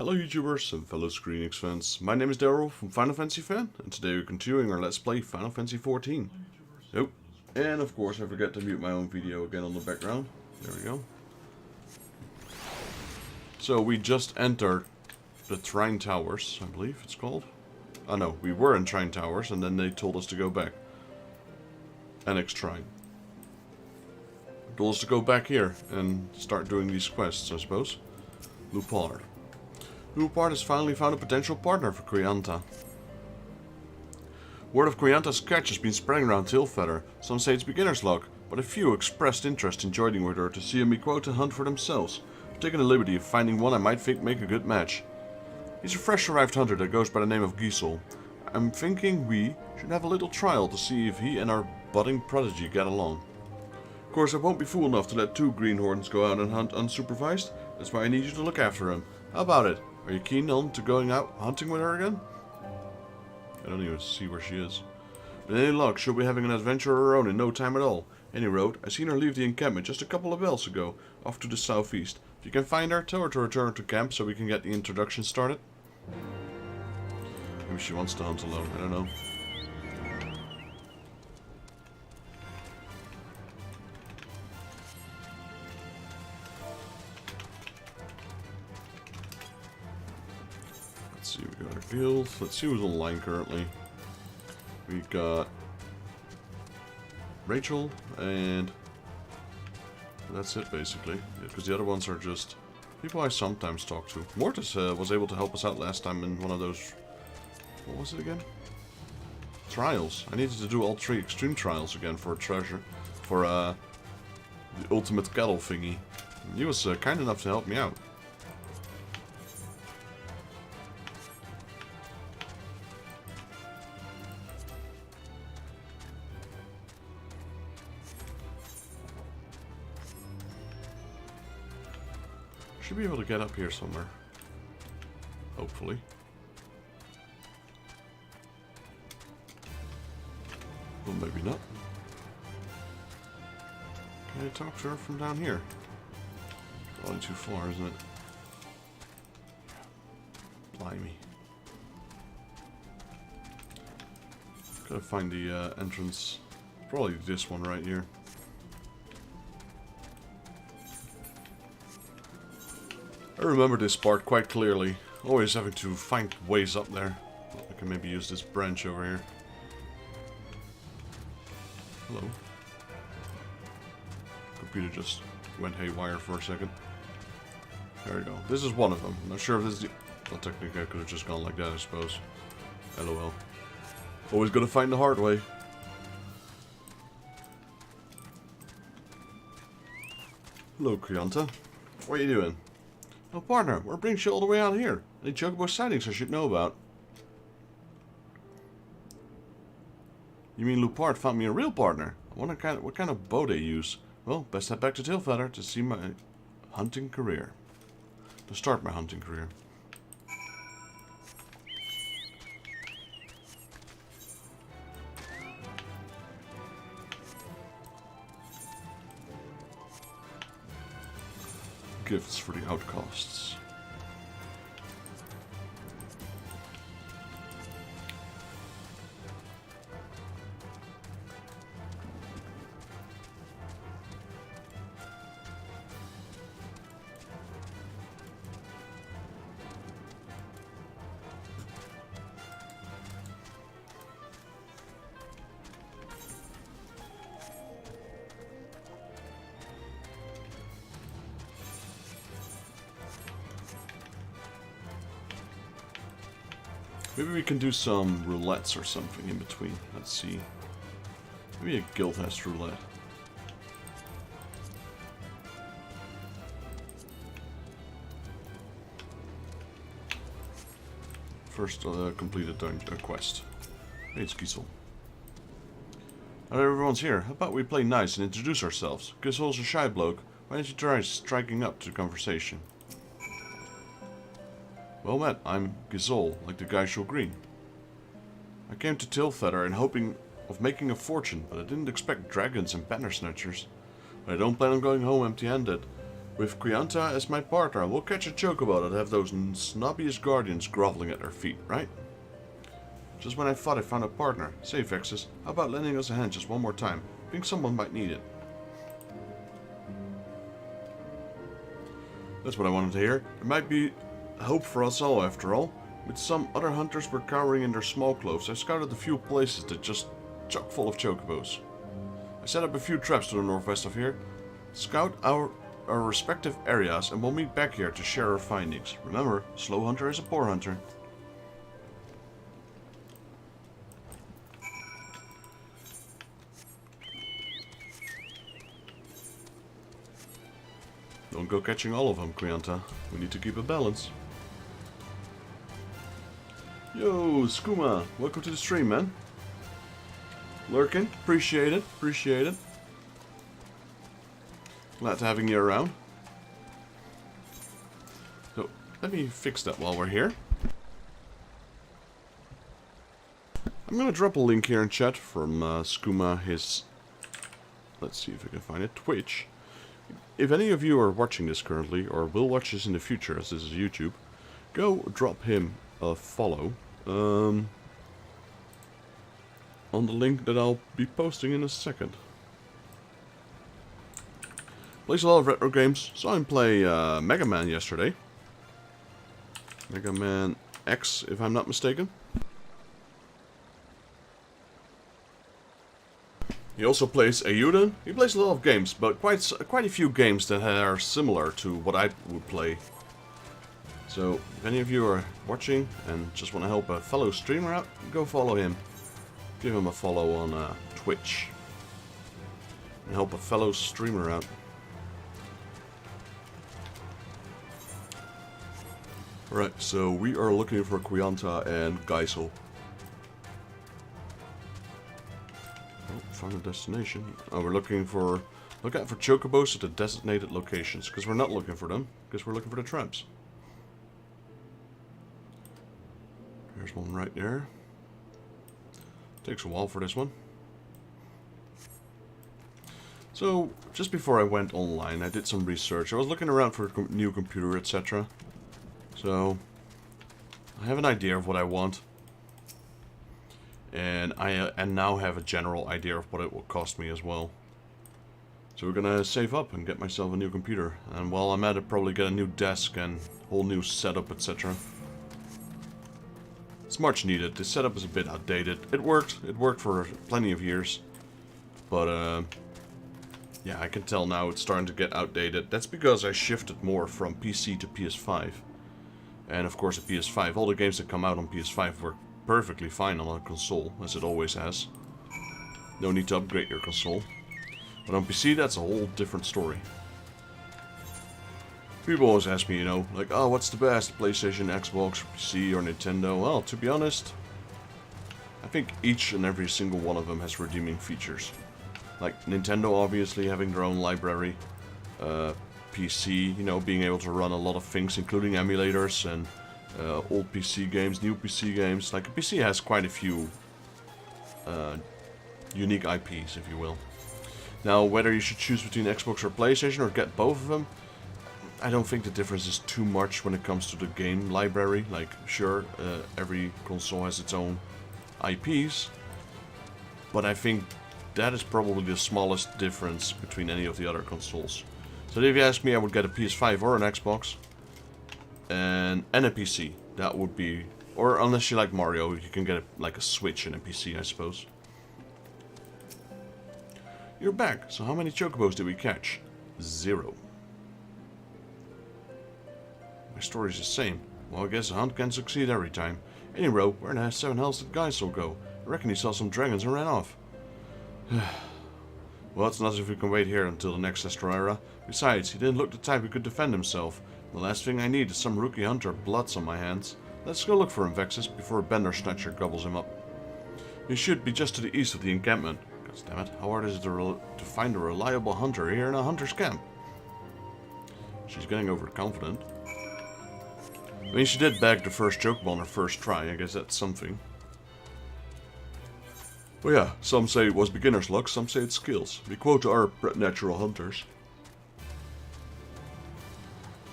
Hello YouTubers and fellow Square Enix fans, my name is Daryl from Final Fantasy Fan, and today we're continuing our Let's Play Final Fantasy XIV. Oh, and of course I forget to mute my own video again on the background. There we go. So we just entered the Trine Towers, I believe it's called. Oh no, we were in Trine Towers and then they told us to go back. Annex Trine. Told us to go back here and start doing these quests, I suppose. Lupard. Lupard has finally found a potential partner for Krianta. Word of Krianta's catch has been spreading around Tailfeather. Some say it's beginner's luck, but a few expressed interest in joining with her to see a Miquota hunt for themselves. I've taken the liberty of finding one I might think make a good match. He's a fresh arrived hunter that goes by the name of Gisel. I'm thinking we should have a little trial to see if he and our budding prodigy get along. Of course, I won't be fool enough to let two greenhorns go out and hunt unsupervised. That's why I need you to look after him. How about it? Are you keen on to going out hunting with her again? I don't even see where she is. With any luck, she'll be having an adventure of her own in no time at all. Any road, I seen her leave the encampment just a couple of bells ago, off to the southeast. If you can find her, tell her to return to camp so we can get the introduction started. Maybe she wants to hunt alone, I don't know. Let's see, we got our guild. Let's see who's online currently. We got Rachel, and that's it basically. Because the other ones are just people I sometimes talk to. Mortis was able to help us out last time in one of those. What was it again? Trials. I needed to do all 3 extreme trials again for a treasure. For the ultimate cattle thingy. He was kind enough to help me out. Should be able to get up here somewhere. Hopefully. Well, maybe not. Can I talk to her from down here? Going too far, isn't it? Blimey. Gotta find the entrance. Probably this one right here. I remember this part quite clearly. Always having to find ways up there. I can maybe use this branch over here. Hello. Computer just went haywire for a second. There we go. This is one of them. I'm not sure if this is the... Well, technically I could have just gone like that, I suppose. LOL. Always gotta find the hard way. Hello, Krianta. What are you doing? Oh, partner, what brings you all the way out here? Any chocobo sightings I should know about? You mean Lupard found me a real partner? I wonder what kind of bow they use. Well, best head back to Tailfeather to see my hunting career. To start my hunting career. Gifts for the outcasts. Maybe we can do some roulettes or something in between. Let's see. Maybe a guild has roulette. First, complete a quest. Hey, it's Gisel. Now that everyone's here, how about we play nice and introduce ourselves? Gisel's a shy bloke. Why don't you try striking up to conversation? Well met, I'm Gisel, like the guy show green. I came to Tailfeather in hoping of making a fortune, but I didn't expect dragons and banner snatchers. But I don't plan on going home empty-handed. With Quianta as my partner, we'll catch a chocobo that have those snobbiest guardians groveling at their feet, right? Just when I thought I found a partner. Say, Vexus, how about lending us a hand just one more time? I think someone might need it. That's what I wanted to hear. There might be hope for us all, after all. With some other hunters were cowering in their small clothes, I scouted a few places that just chock full of chocobos. I set up a few traps to the northwest of here. Scout our respective areas and we'll meet back here to share our findings. Remember, slow hunter is a poor hunter. Don't go catching all of them, Quianta. We need to keep a balance. Yo, Skooma, welcome to the stream, man. Lurking, appreciate it, appreciate it. Glad to having you around. So, let me fix that while we're here. I'm gonna drop a link here in chat from Skooma, his... Let's see if I can find it, Twitch. If any of you are watching this currently, or will watch this in the future, as this is YouTube, go drop him a follow on the link that I'll be posting in a second. Plays a lot of retro games. Saw him play Mega Man yesterday. Mega Man X, if I'm not mistaken. He also plays Ayuden. He plays a lot of games, but quite a few games that are similar to what I would play. So, if any of you are watching and just want to help a fellow streamer out, go follow him. Give him a follow on Twitch. And help a fellow streamer out. Alright, so we are looking for Quianta and Geisel. Oh, found a destination. Oh, we're looking for... Look out for chocobos at the designated locations, because we're not looking for them, because we're looking for the traps. There's one right there. Takes a while for this one. So, just before I went online, I did some research. I was looking around for a new computer, etc. So, I have an idea of what I want. And I now have a general idea of what it will cost me as well. So we're gonna save up and get myself a new computer. And while I'm at it, probably get a new desk and whole new setup, etc. It's much needed. The setup is a bit outdated. It worked for plenty of years. But, yeah, I can tell now it's starting to get outdated. That's because I shifted more from PC to PS5. And of course the PS5, all the games that come out on PS5 work perfectly fine on a console, as it always has. No need to upgrade your console. But on PC, that's a whole different story. People always ask me, you know, like, oh, what's the best? PlayStation, Xbox, PC, or Nintendo? Well, to be honest, I think each and every single one of them has redeeming features. Like, Nintendo obviously having their own library. PC, you know, being able to run a lot of things, including emulators and old PC games, new PC games. Like, a PC has quite a few unique IPs, if you will. Now, whether you should choose between Xbox or PlayStation or get both of them, I don't think the difference is too much when it comes to the game library. Like, sure, every console has its own IPs, but I think that is probably the smallest difference between any of the other consoles. So if you ask me, I would get a PS5 or an Xbox and a PC. That would be... Or unless you like Mario, you can get like a Switch and a PC, I suppose. You're back. So how many chocobos did we catch? 0. My story's the same. Well, I guess a hunt can succeed every time. Anyway, where in the 7 hells did Geisel go? I reckon he saw some dragons and ran off. Well, it's not as if we can wait here until the next Asteroira. Besides, he didn't look the type who could defend himself. The last thing I need is some rookie hunter bloods on my hands. Let's go look for him, Vexus, before a bender snatcher gobbles him up. He should be just to the east of the encampment. God damn it, how hard is it to find a reliable hunter here in a hunter's camp? She's getting overconfident. I mean, she did bag the first chocobo on her first try. I guess that's something. Well, yeah, some say it was beginner's luck, some say it's skills. We quote our natural hunters.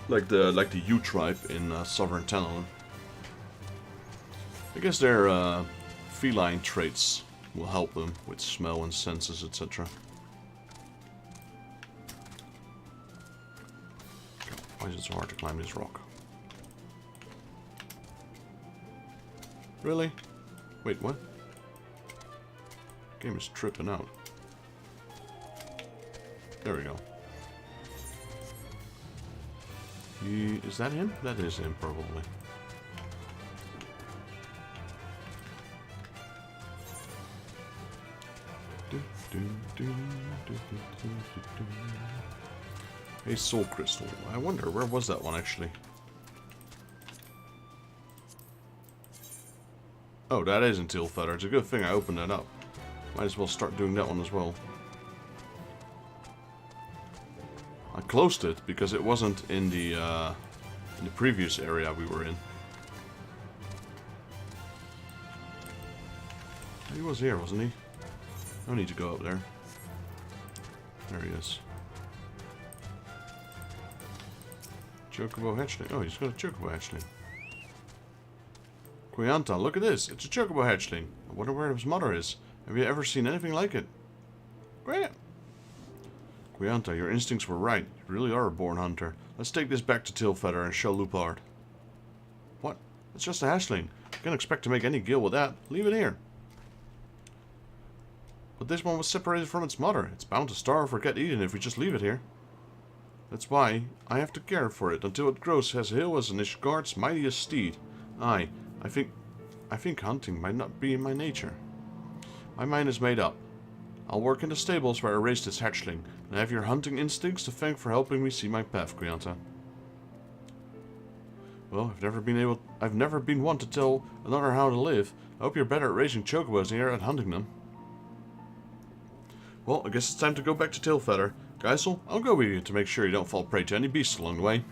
Like the U tribe in Southern Tantalum. I guess their feline traits will help them with smell and senses, etc. Why is it so hard to climb this rock? Really? Wait, what? Game is tripping out. There we go. Is that him? That is him, probably. A soul crystal. I wonder, where was that one actually? Oh, that is in Tilfeather. It's a good thing I opened that up. Might as well start doing that one as well. I closed it because it wasn't in the previous area we were in. He was here, wasn't he? No need to go up there. There he is. Chocobo hatchling. Oh, he's got a chocobo hatchling. Quianta, look at this. It's a chocobo hatchling. I wonder where his mother is. Have you ever seen anything like it? Great. Quianta, your instincts were right. You really are a born hunter. Let's take this back to Tilfeather and show Lupard. What? It's just a hatchling. You can't expect to make any gil with that. Leave it here. But this one was separated from its mother. It's bound to starve or get eaten if we just leave it here. That's why I have to care for it until it grows as hill as an Ishgard's mightiest steed. Aye, I think hunting might not be in my nature. My mind is made up. I'll work in the stables where I raised this hatchling, and I have your hunting instincts to thank for helping me see my path, Quianta. Well, I've never been one to tell another how to live. I hope you're better at raising chocobos than you're at hunting them. Well, I guess it's time to go back to Tilfeather. Geisel, I'll go with you to make sure you don't fall prey to any beasts along the way.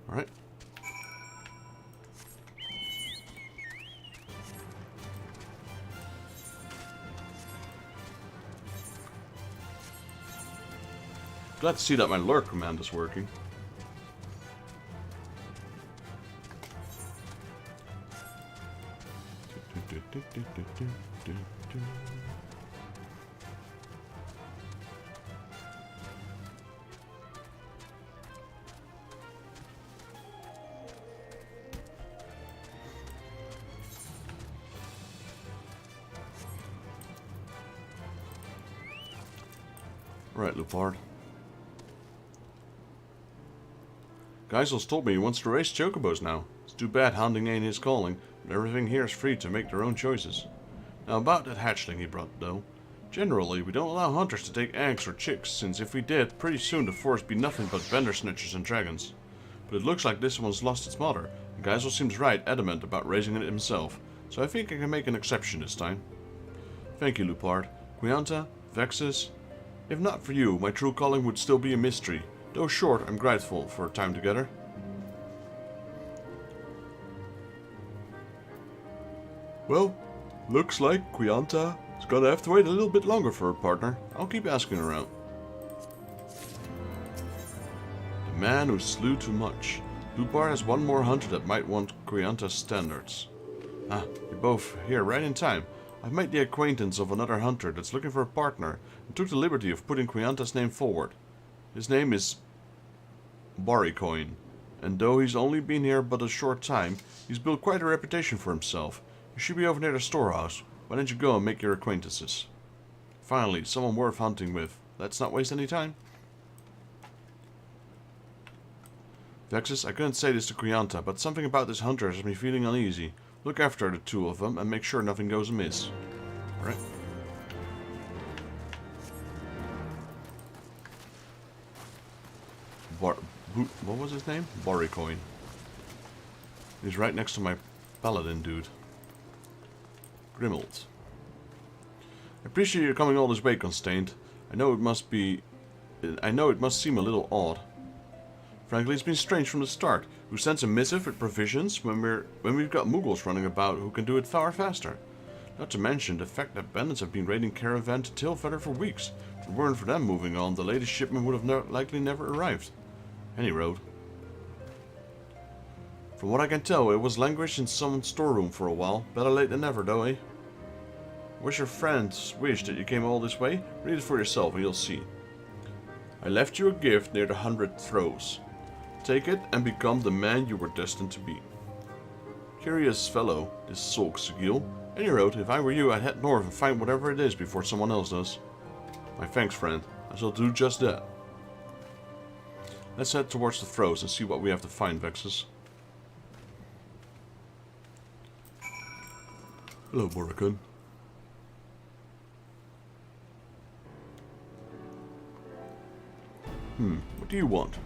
Alright. Glad to see that my lure command is working. Right, Lupard. Geisel's told me he wants to race chocobos now. It's too bad hunting ain't his calling, but everything here is free to make their own choices. Now about that hatchling he brought, though. Generally, we don't allow hunters to take eggs or chicks, since if we did, pretty soon the forest be nothing but bender snitchers and dragons. But it looks like this one's lost its mother, and Geisel seems right adamant about raising it himself, so I think I can make an exception this time. Thank you, Lupard. Quianta, Vexus. If not for you, my true calling would still be a mystery. Though short, I'm grateful for our time together. Well, looks like Quianta is gonna have to wait a little bit longer for her partner. I'll keep asking her out. The man who slew too much. Lupard has one more hunter that might want Quianta's standards. Ah, you're both here right in time. I've made the acquaintance of another hunter that's looking for a partner and took the liberty of putting Quianta's name forward. His name is Baricoin, and though he's only been here but a short time, he's built quite a reputation for himself. You should be over near the storehouse. Why don't you go and make your acquaintances? Finally, someone worth hunting with. Let's not waste any time. Vexus, I couldn't say this to Quianta, but something about this hunter has me feeling uneasy. Look after the two of them and make sure nothing goes amiss. Alright. What was his name? Baricoin. He's right next to my paladin dude. Grimald. I appreciate you coming all this way, Constained. I know it must seem a little odd. Frankly, it's been strange from the start. Who sends a missive with provisions when we've got Muggles running about who can do it far faster? Not to mention the fact that bandits have been raiding Caravan to Tailfeather for weeks. If it weren't for them moving on, the latest shipment would have likely never arrived. Any road. From what I can tell, it was languished in someone's storeroom for a while. Better late than never, though, eh? Was your friends wish that you came all this way? Read it for yourself and you'll see. I left you a gift near the 100 Throws. Take it and become the man you were destined to be. Curious fellow, this Sulk Sigil. Any road, if I were you, I'd head north and find whatever it is before someone else does. My thanks, friend. I shall do just that. Let's head towards the Throws and see what we have to find, Vexus. Hello, Borakun. What do you want?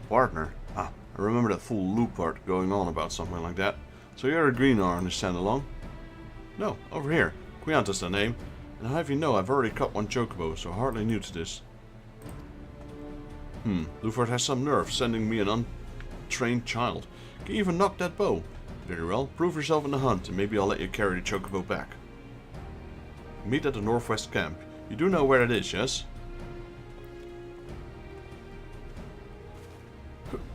Partner? Ah, I remember that fool Lupart going on about something like that. So you're a Greenar and stand along? No, over here. Quianta's the name. And how have you know I've already cut one chocobo, so hardly new to this. Lupart has some nerve sending me an untrained child. Can you even knock that bow? Very well, prove yourself in the hunt and maybe I'll let you carry the chocobo back. Meet at the northwest camp. You do know where it is, yes?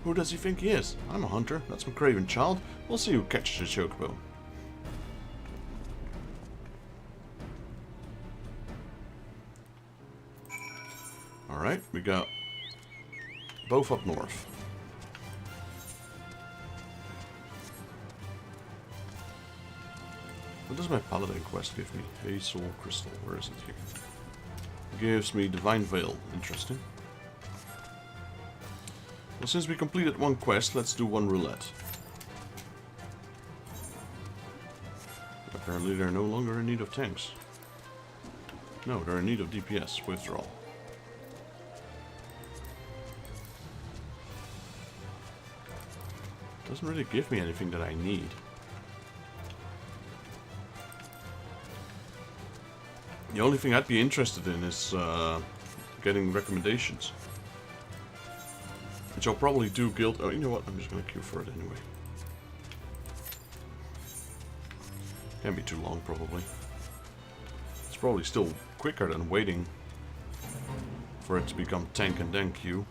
Who does he think he is? I'm a hunter, not some craven child. We'll see who catches the chocobo. Alright, we got both up north. What does my paladin quest give me? Hazel crystal, where is it here? It gives me divine veil, interesting. Well, since we completed one quest, let's do one roulette. Apparently they're no longer in need of tanks. No, they're in need of DPS, withdrawal. Doesn't really give me anything that I need. The only thing I'd be interested in is getting recommendations. Which I'll probably do guild... Oh, you know what? I'm just going to queue for it anyway. Can't be too long, probably. It's probably still quicker than waiting for it to become tank and then queue.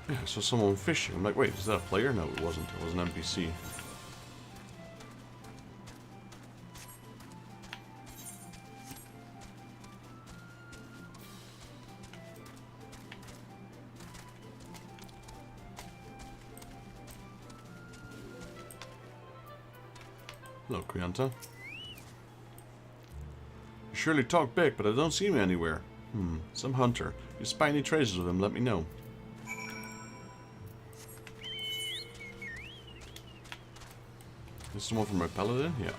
Yeah, I saw someone fishing. I'm like, wait, is that a player? No, it wasn't. It was an NPC. Hello, Quianta. You surely talk big, but I don't see him anywhere. Some hunter. If you spy any traces of him, let me know. This is the one from my paladin? Yeah.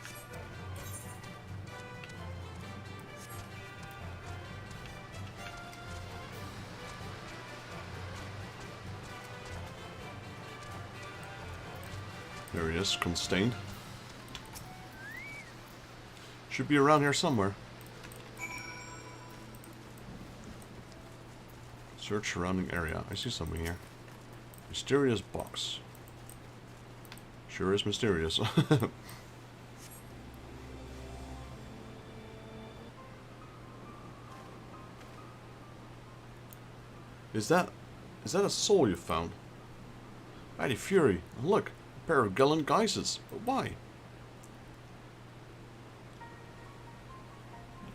There he is, constained. Should be around here somewhere. Search surrounding area. I see something here. Mysterious box. Sure is mysterious. Is that a soul you found? Mighty Fury. And look, a pair of gallant geysers. But why?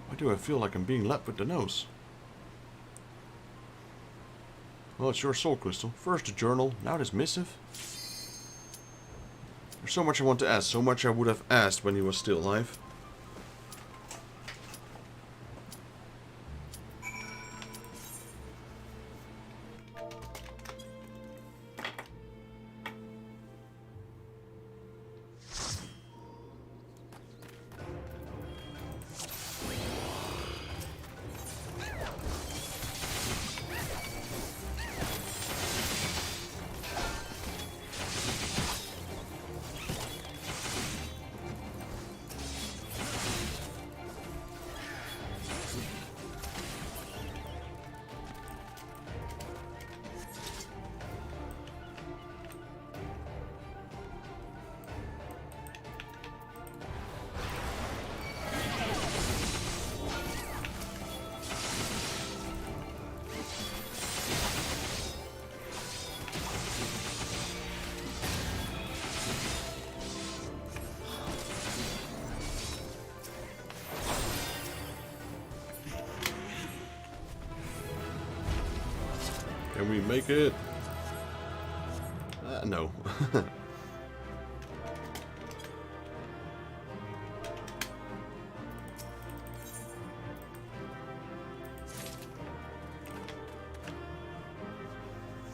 Why do I feel like I'm being let with the nose? Well, it's your soul crystal. First the journal, now this missive. There's so much I want to ask, so much I would have asked when he was still alive. Can we make it? No.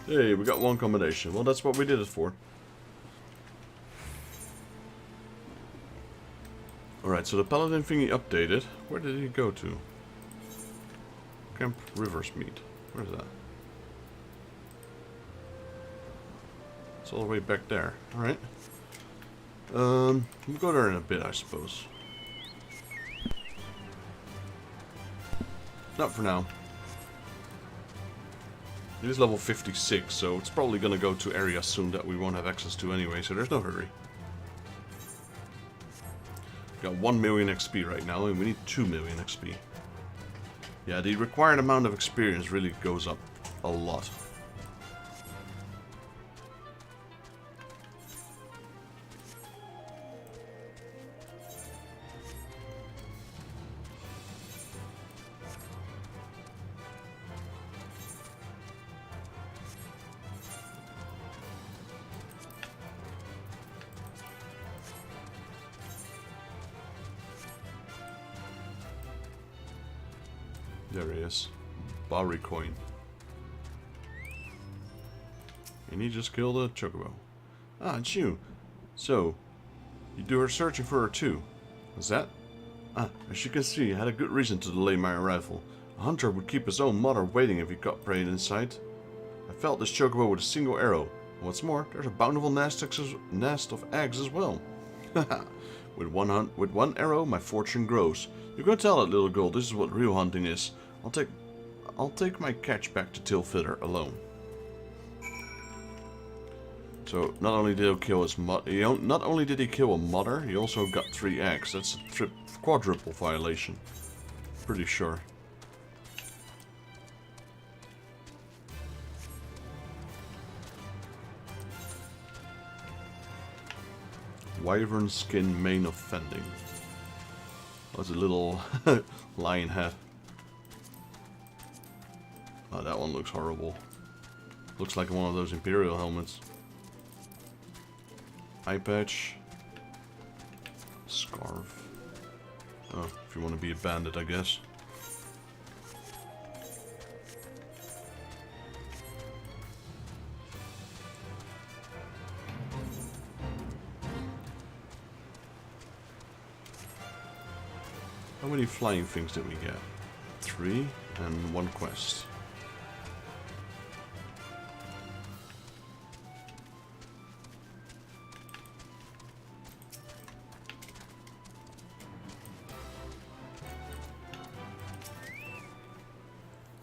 Hey, we got one combination. Well, that's what we did it for. Alright, so the paladin thingy updated. Where did he go to? Camp Rivers Meet. Where's that? It's all the way back there. Alright. We'll go there in a bit, I suppose. Not for now. It is level 56, so it's probably going to go to areas soon that we won't have access to anyway, so there's no hurry. We got 1 million XP right now, and we need 2 million XP. Yeah, the required amount of experience really goes up a lot. There he is. Barry coin. And he just killed a chocobo. Ah, it's you. So, you do her searching for her too. What's that? Ah, as you can see, I had a good reason to delay my arrival. A hunter would keep his own mother waiting if he got prey in sight. I felled this chocobo with a single arrow. And what's more, there's a bountiful nest of eggs as well. Haha. With one arrow, my fortune grows. You can tell that little girl this is what real hunting is. I'll take my catch back to Tilfither alone. So not only did he kill his not only did he kill a mother, he also got 3 eggs. That's a quadruple violation. Pretty sure. Wyvern skin mane of fending. That's a little lion head. Oh, that one looks horrible. Looks like one of those Imperial helmets. Eye patch. Scarf. Oh, if you want to be a bandit, I guess. How many flying things did we get? 3 and 1 quest.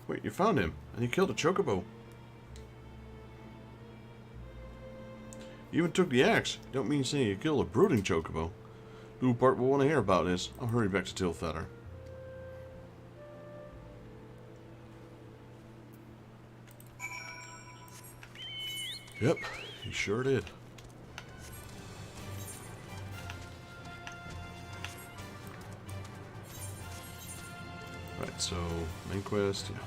Wait, you found him, and he killed a chocobo. You even took the axe. Don't mean saying you killed a brooding chocobo. Little part will want to hear about this. I'll hurry back to Tilfither. Yep, he sure did. Right, so main quest, yeah.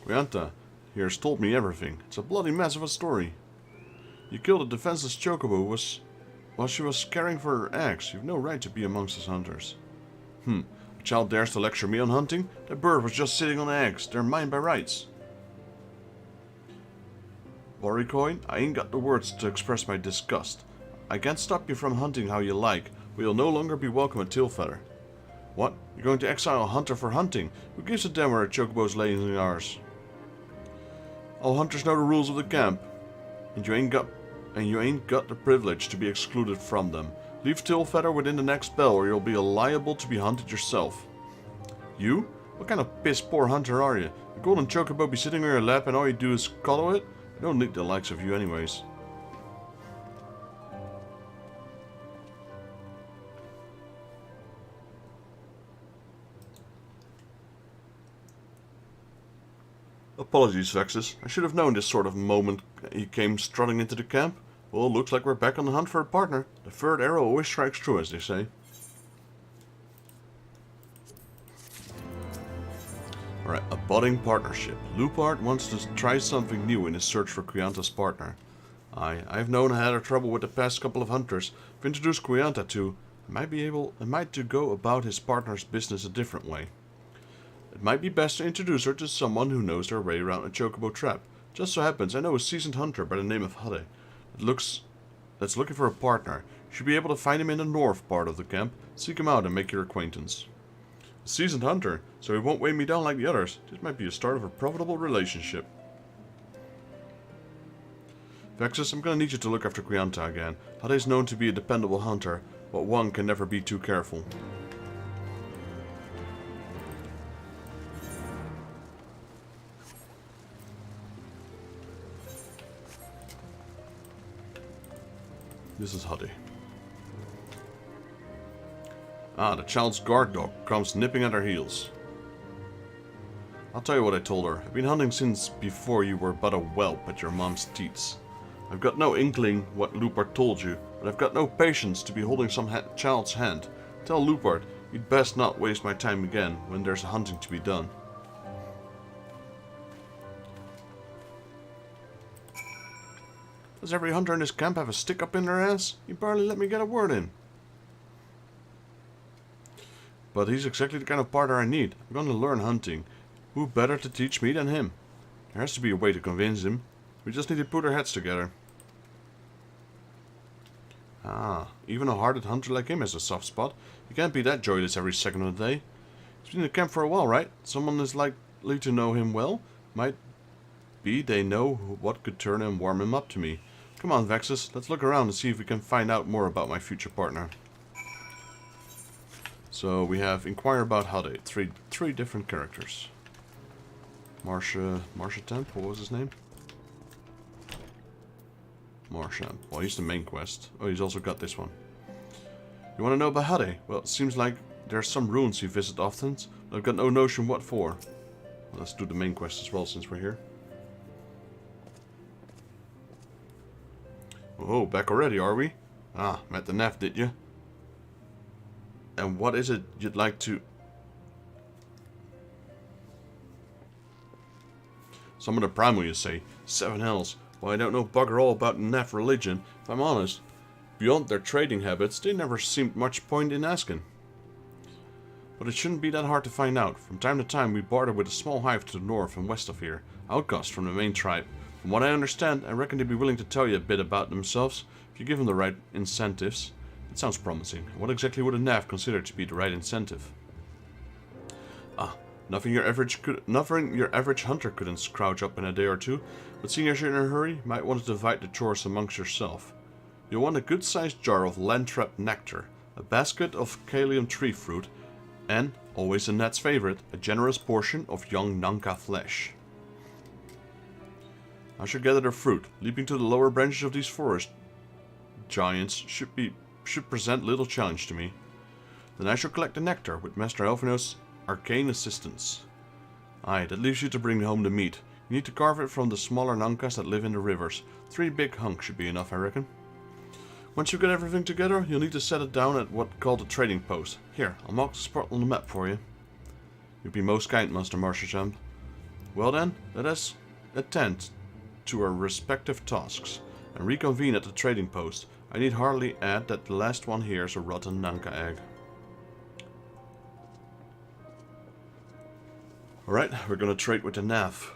Rianta, he has told me everything. It's a bloody mess of a story. You killed a defenseless chocobo while she was caring for her eggs. You've no right to be amongst us hunters. A child dares to lecture me on hunting? That bird was just sitting on eggs. They're mine by rights. Warricoin, I ain't got the words to express my disgust. I can't stop you from hunting how you like, but you'll no longer be welcome at Tilfeather. What? You're going to exile a hunter for hunting? Who gives a damn where a chocobo's laying ours? All hunters know the rules of the camp, and you ain't got the privilege to be excluded from them. Leave Tilfeather within the next bell, or you'll be liable to be hunted yourself. You? What kind of piss-poor hunter are you? The golden chocobo be sitting on your lap and all you do is cuddle it? I don't need the likes of you anyways. Apologies, Vexus. I should have known this sort of moment he came strutting into the camp. Well, looks like we're back on the hunt for a partner. The third arrow always strikes true, as they say. Alright, a budding partnership. Lupart wants to try something new in his search for Quianta's partner. I've known I had trouble with the past couple of hunters. I've introduced Quianta to, I might to go about his partner's business a different way. It might be best to introduce her to someone who knows their way around a chocobo trap. Just so happens I know a seasoned hunter by the name of Hade that's looking for a partner. You should be able to find him in the north part of the camp. Seek him out and make your acquaintance. A seasoned hunter, so he won't weigh me down like the others. This might be a start of a profitable relationship. Vexus, I'm gonna need you to look after Quianta again. Hade is known to be a dependable hunter, but one can never be too careful. This is Hade. Ah, the child's guard dog comes nipping at her heels. I'll tell you what I told her. I've been hunting since before you were but a whelp at your mom's teats. I've got no inkling what Lupart told you, but I've got no patience to be holding some child's hand. Tell Lupart you'd best not waste my time again when there's hunting to be done. Does every hunter in this camp have a stick up in their ass? You barely let me get a word in. But he's exactly the kind of partner I need. I'm going to learn hunting. Who better to teach me than him? There has to be a way to convince him. We just need to put our heads together. Ah, even a hardened hunter like him has a soft spot. He can't be that joyless every second of the day. He's been in the camp for a while, right? Someone is likely to know him well. Might be they know what could turn and warm him up to me. Come on, Vexus, let's look around and see if we can find out more about my future partner. So we have inquire about Hade, three different characters. Marsha Temp, what was his name? Marsha. Well, he's the main quest. Oh, he's also got this one. You want to know about Hade? Well, it seems like there's some ruins you visit often, but I've got no notion what for. Well, let's do the main quest as well since we're here. Oh, back already, are we? Ah, met the Neff, did you? And what is it you'd like to... Some of the primal, you say? 7 hells. Well, I don't know bugger all about Neff religion, if I'm honest. Beyond their trading habits, they never seemed much point in asking. But it shouldn't be that hard to find out. From time to time, we barter with a small hive to the north and west of here. Outcasts from the main tribe. From what I understand, I reckon they'd be willing to tell you a bit about themselves if you give them the right incentives. It sounds promising. What exactly would a Neff consider to be the right incentive? Ah, nothing your average hunter couldn't crouch up in a day or two, but seeing as you're in a hurry, you might want to divide the chores amongst yourself. You'll want a good-sized jar of Lantrap nectar, a basket of Kalium tree fruit, and, always a Net's favorite, a generous portion of young Nanka flesh. I should gather the fruit. Leaping to the lower branches of these forest giants should present little challenge to me. Then I shall collect the nectar with Master Elfino's arcane assistance. Aye, that leaves you to bring home the meat. You need to carve it from the smaller Nankas that live in the rivers. 3 big hunks should be enough, I reckon. Once you get everything together, you'll need to set it down at what's called a trading post. Here, I'll mark the spot on the map for you. You'd be most kind, Master Marshachamp. Well then, let us attend to our respective tasks and reconvene at the trading post. I need hardly add that the last one here is a rotten Nanka egg. Alright, we're gonna trade with the Nav.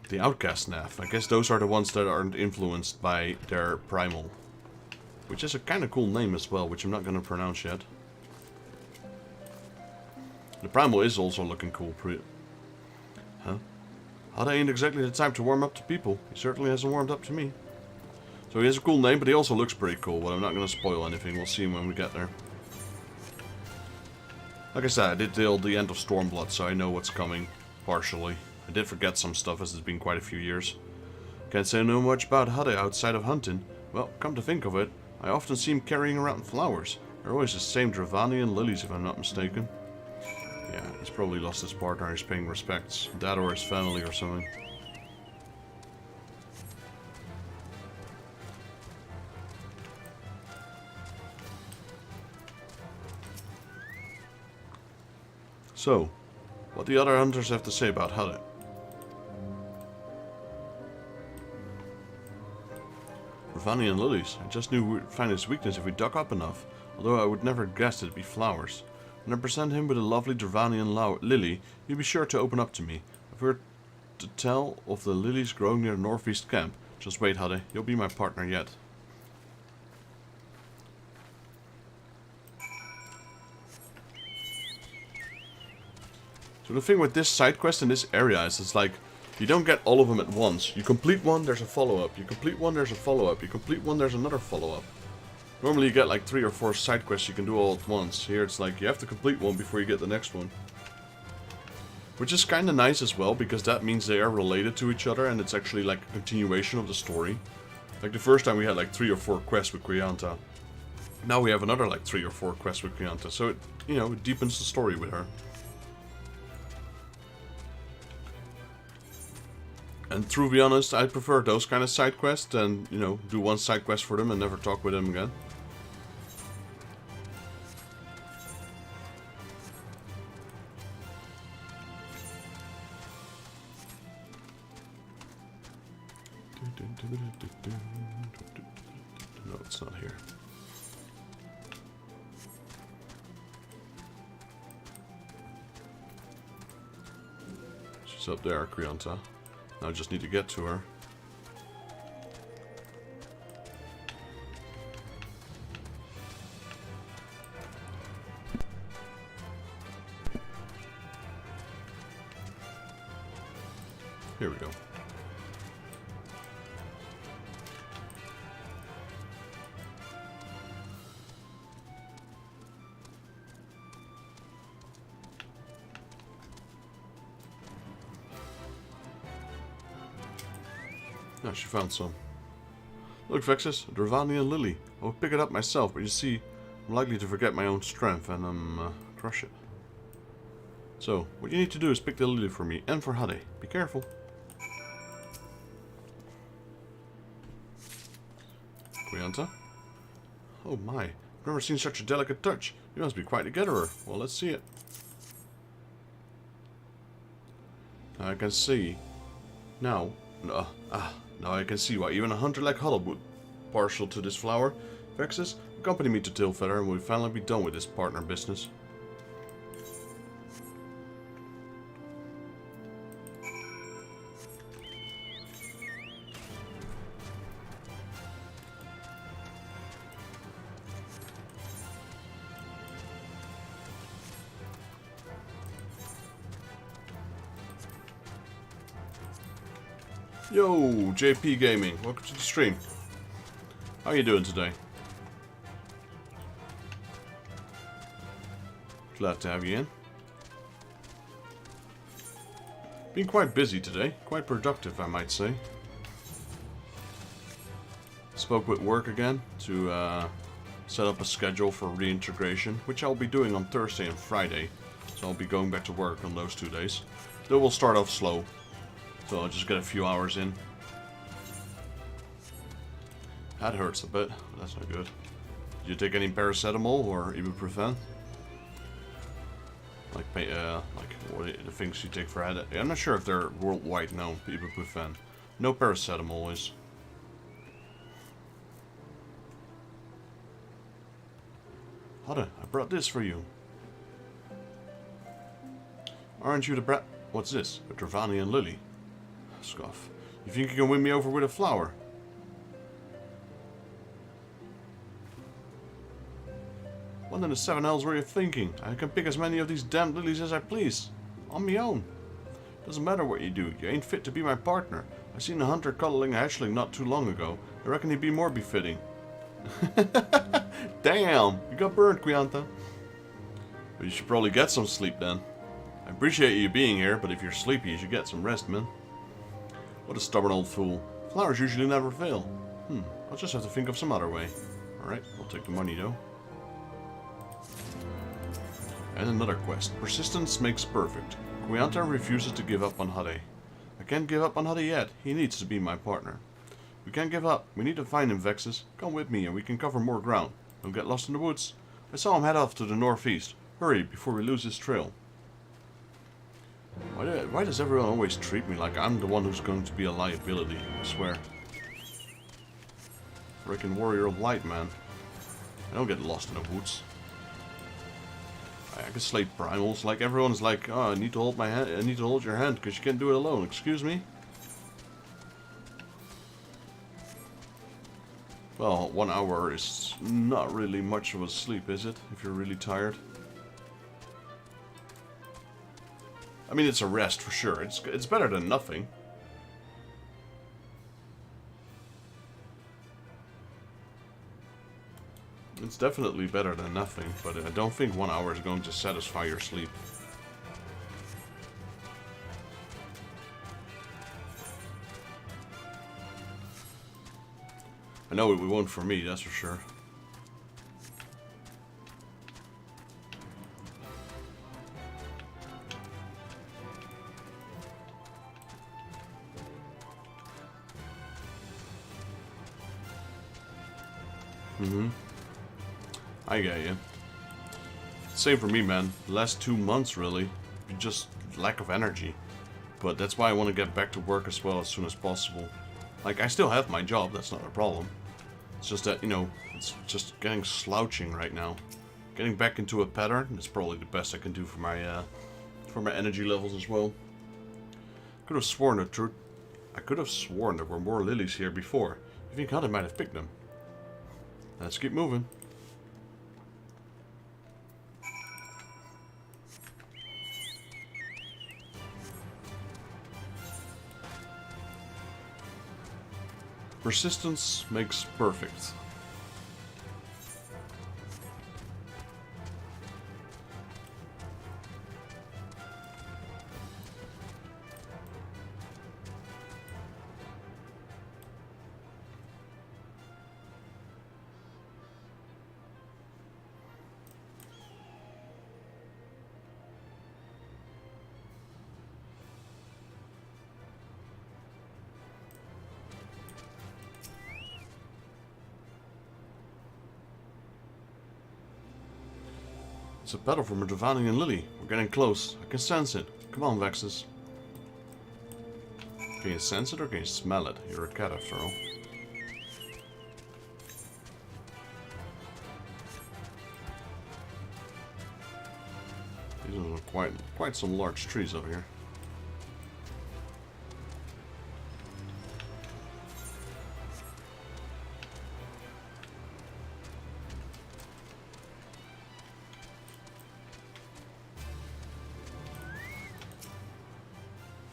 The outcast Nav. I guess those are the ones that aren't influenced by their primal. which is a kind of cool name as well, which I'm not going to pronounce yet. The primal is also looking cool. Huh? Hade ain't exactly the type to warm up to people. He certainly hasn't warmed up to me. So he has a cool name, but he also looks pretty cool, but I'm not going to spoil anything. We'll see him when we get there. Like I said, I did deal the end of Stormblood, so I know what's coming, partially. I did forget some stuff, as it's been quite a few years. Can't say I know much about Hade outside of hunting. Well, come to think of it, I often see him carrying around flowers. They're always the same Dravanian lilies, if I'm not mistaken. Yeah, he's probably lost his partner and he's paying respects. That or his family or something. So, what the other hunters have to say about Hade. Dravanian lilies. I just knew we'd find his weakness if we dug up enough, although I would never have guessed it'd be flowers. When I present him with a lovely Dravanian lily, he'll be sure to open up to me. I've heard to tell of the lilies growing near the northeast camp. Just wait, Hade, you'll be my partner yet. So the thing with this side quest in this area is it's like, you don't get all of them at once. You complete one, there's a follow-up. You complete one, there's a follow-up. You complete one, there's another follow-up. Normally you get like 3 or 4 side quests you can do all at once. Here it's like, you have to complete one before you get the next one. Which is kinda nice as well, because that means they are related to each other and it's actually like a continuation of the story. Like the first time we had like 3 or 4 quests with Krianta. Now we have another like 3 or 4 quests with Krianta. So it, you know, it deepens the story with her. And to be honest, I prefer those kind of side quests than, you know, do one side quest for them and never talk with them again. No, it's not here. She's up there, Krianta. Now I just need to get to her. Here we go. Oh, she found some. Look, Vexus, a Dravanian lily. I will pick it up myself, but you see, I'm likely to forget my own strength and crush it. So, what you need to do is pick the lily for me and for Hade. Be careful. Krianta? Oh my, I've never seen such a delicate touch. You must be quite a gatherer. Well, let's see it. Now I can see. Now I can see why even a hunter like Hade would partial to this flower. Vexus, accompany me to Tilfeather and we'll finally be done with this partner business. Yo, JP Gaming, welcome to the stream. How are you doing today? Glad to have you in. Been quite busy today, quite productive I might say. Spoke with work again to set up a schedule for reintegration, which I'll be doing on Thursday and Friday. So I'll be going back to work on those 2 days. Though we'll start off slow. So I'll just get a few hours in. That hurts a bit. That's not good. Did you take any paracetamol or ibuprofen? Like what are the things you take for headache? I'm not sure if they're worldwide known. Ibuprofen. No paracetamol is. Hade, I brought this for you. Aren't you the brat? What's this? A Dravanian lily. Scoff. You think you can win me over with a flower? What in the seven hells were you thinking? I can pick as many of these damned lilies as I please. On me own. Doesn't matter what you do, you ain't fit to be my partner. I seen a hunter cuddling a hatchling not too long ago. I reckon he'd be more befitting. Damn, you got burned, Quianta. But you should probably get some sleep then. I appreciate you being here, but if you're sleepy, you should get some rest, man. What a stubborn old fool. Flowers usually never fail. I'll just have to think of some other way. Alright, I'll take the money though. And another quest. Persistence makes perfect. Quianta refuses to give up on Hade. I can't give up on Hade yet. He needs to be my partner. We can't give up. We need to find him, Vexus. Come with me and we can cover more ground. Don't get lost in the woods. I saw him head off to the northeast. Hurry, before we lose his trail. Why does everyone always treat me like I'm the one who's going to be a liability? I swear. Freaking warrior of light, man. I don't get lost in the woods. I can slay primals. Like everyone's like, oh, I need to hold my hand. I need to hold your hand because you can't do it alone. Excuse me. Well, 1 hour is not really much of a sleep, is it? If you're really tired. I mean, it's a rest for sure. It's better than nothing. It's definitely better than nothing, but I don't think 1 hour is going to satisfy your sleep. I know it won't for me, that's for sure. I get you. Same for me, man. The last 2 months, really. Just lack of energy. But that's why I want to get back to work as well as soon as possible. Like, I still have my job, that's not a problem. It's just that, you know, it's just getting slouching right now. Getting back into a pattern is probably the best I can do for my energy levels as well. Could have sworn the truth. I could have sworn there were more lilies here before. I think Hunter might have picked them. Let's keep moving. Persistence makes perfect. It's a battle from a Dravanian Lily. We're getting close. I can sense it. Come on, Vexus. Can you sense it or can you smell it? You're a cat after all. These are quite some large trees over here.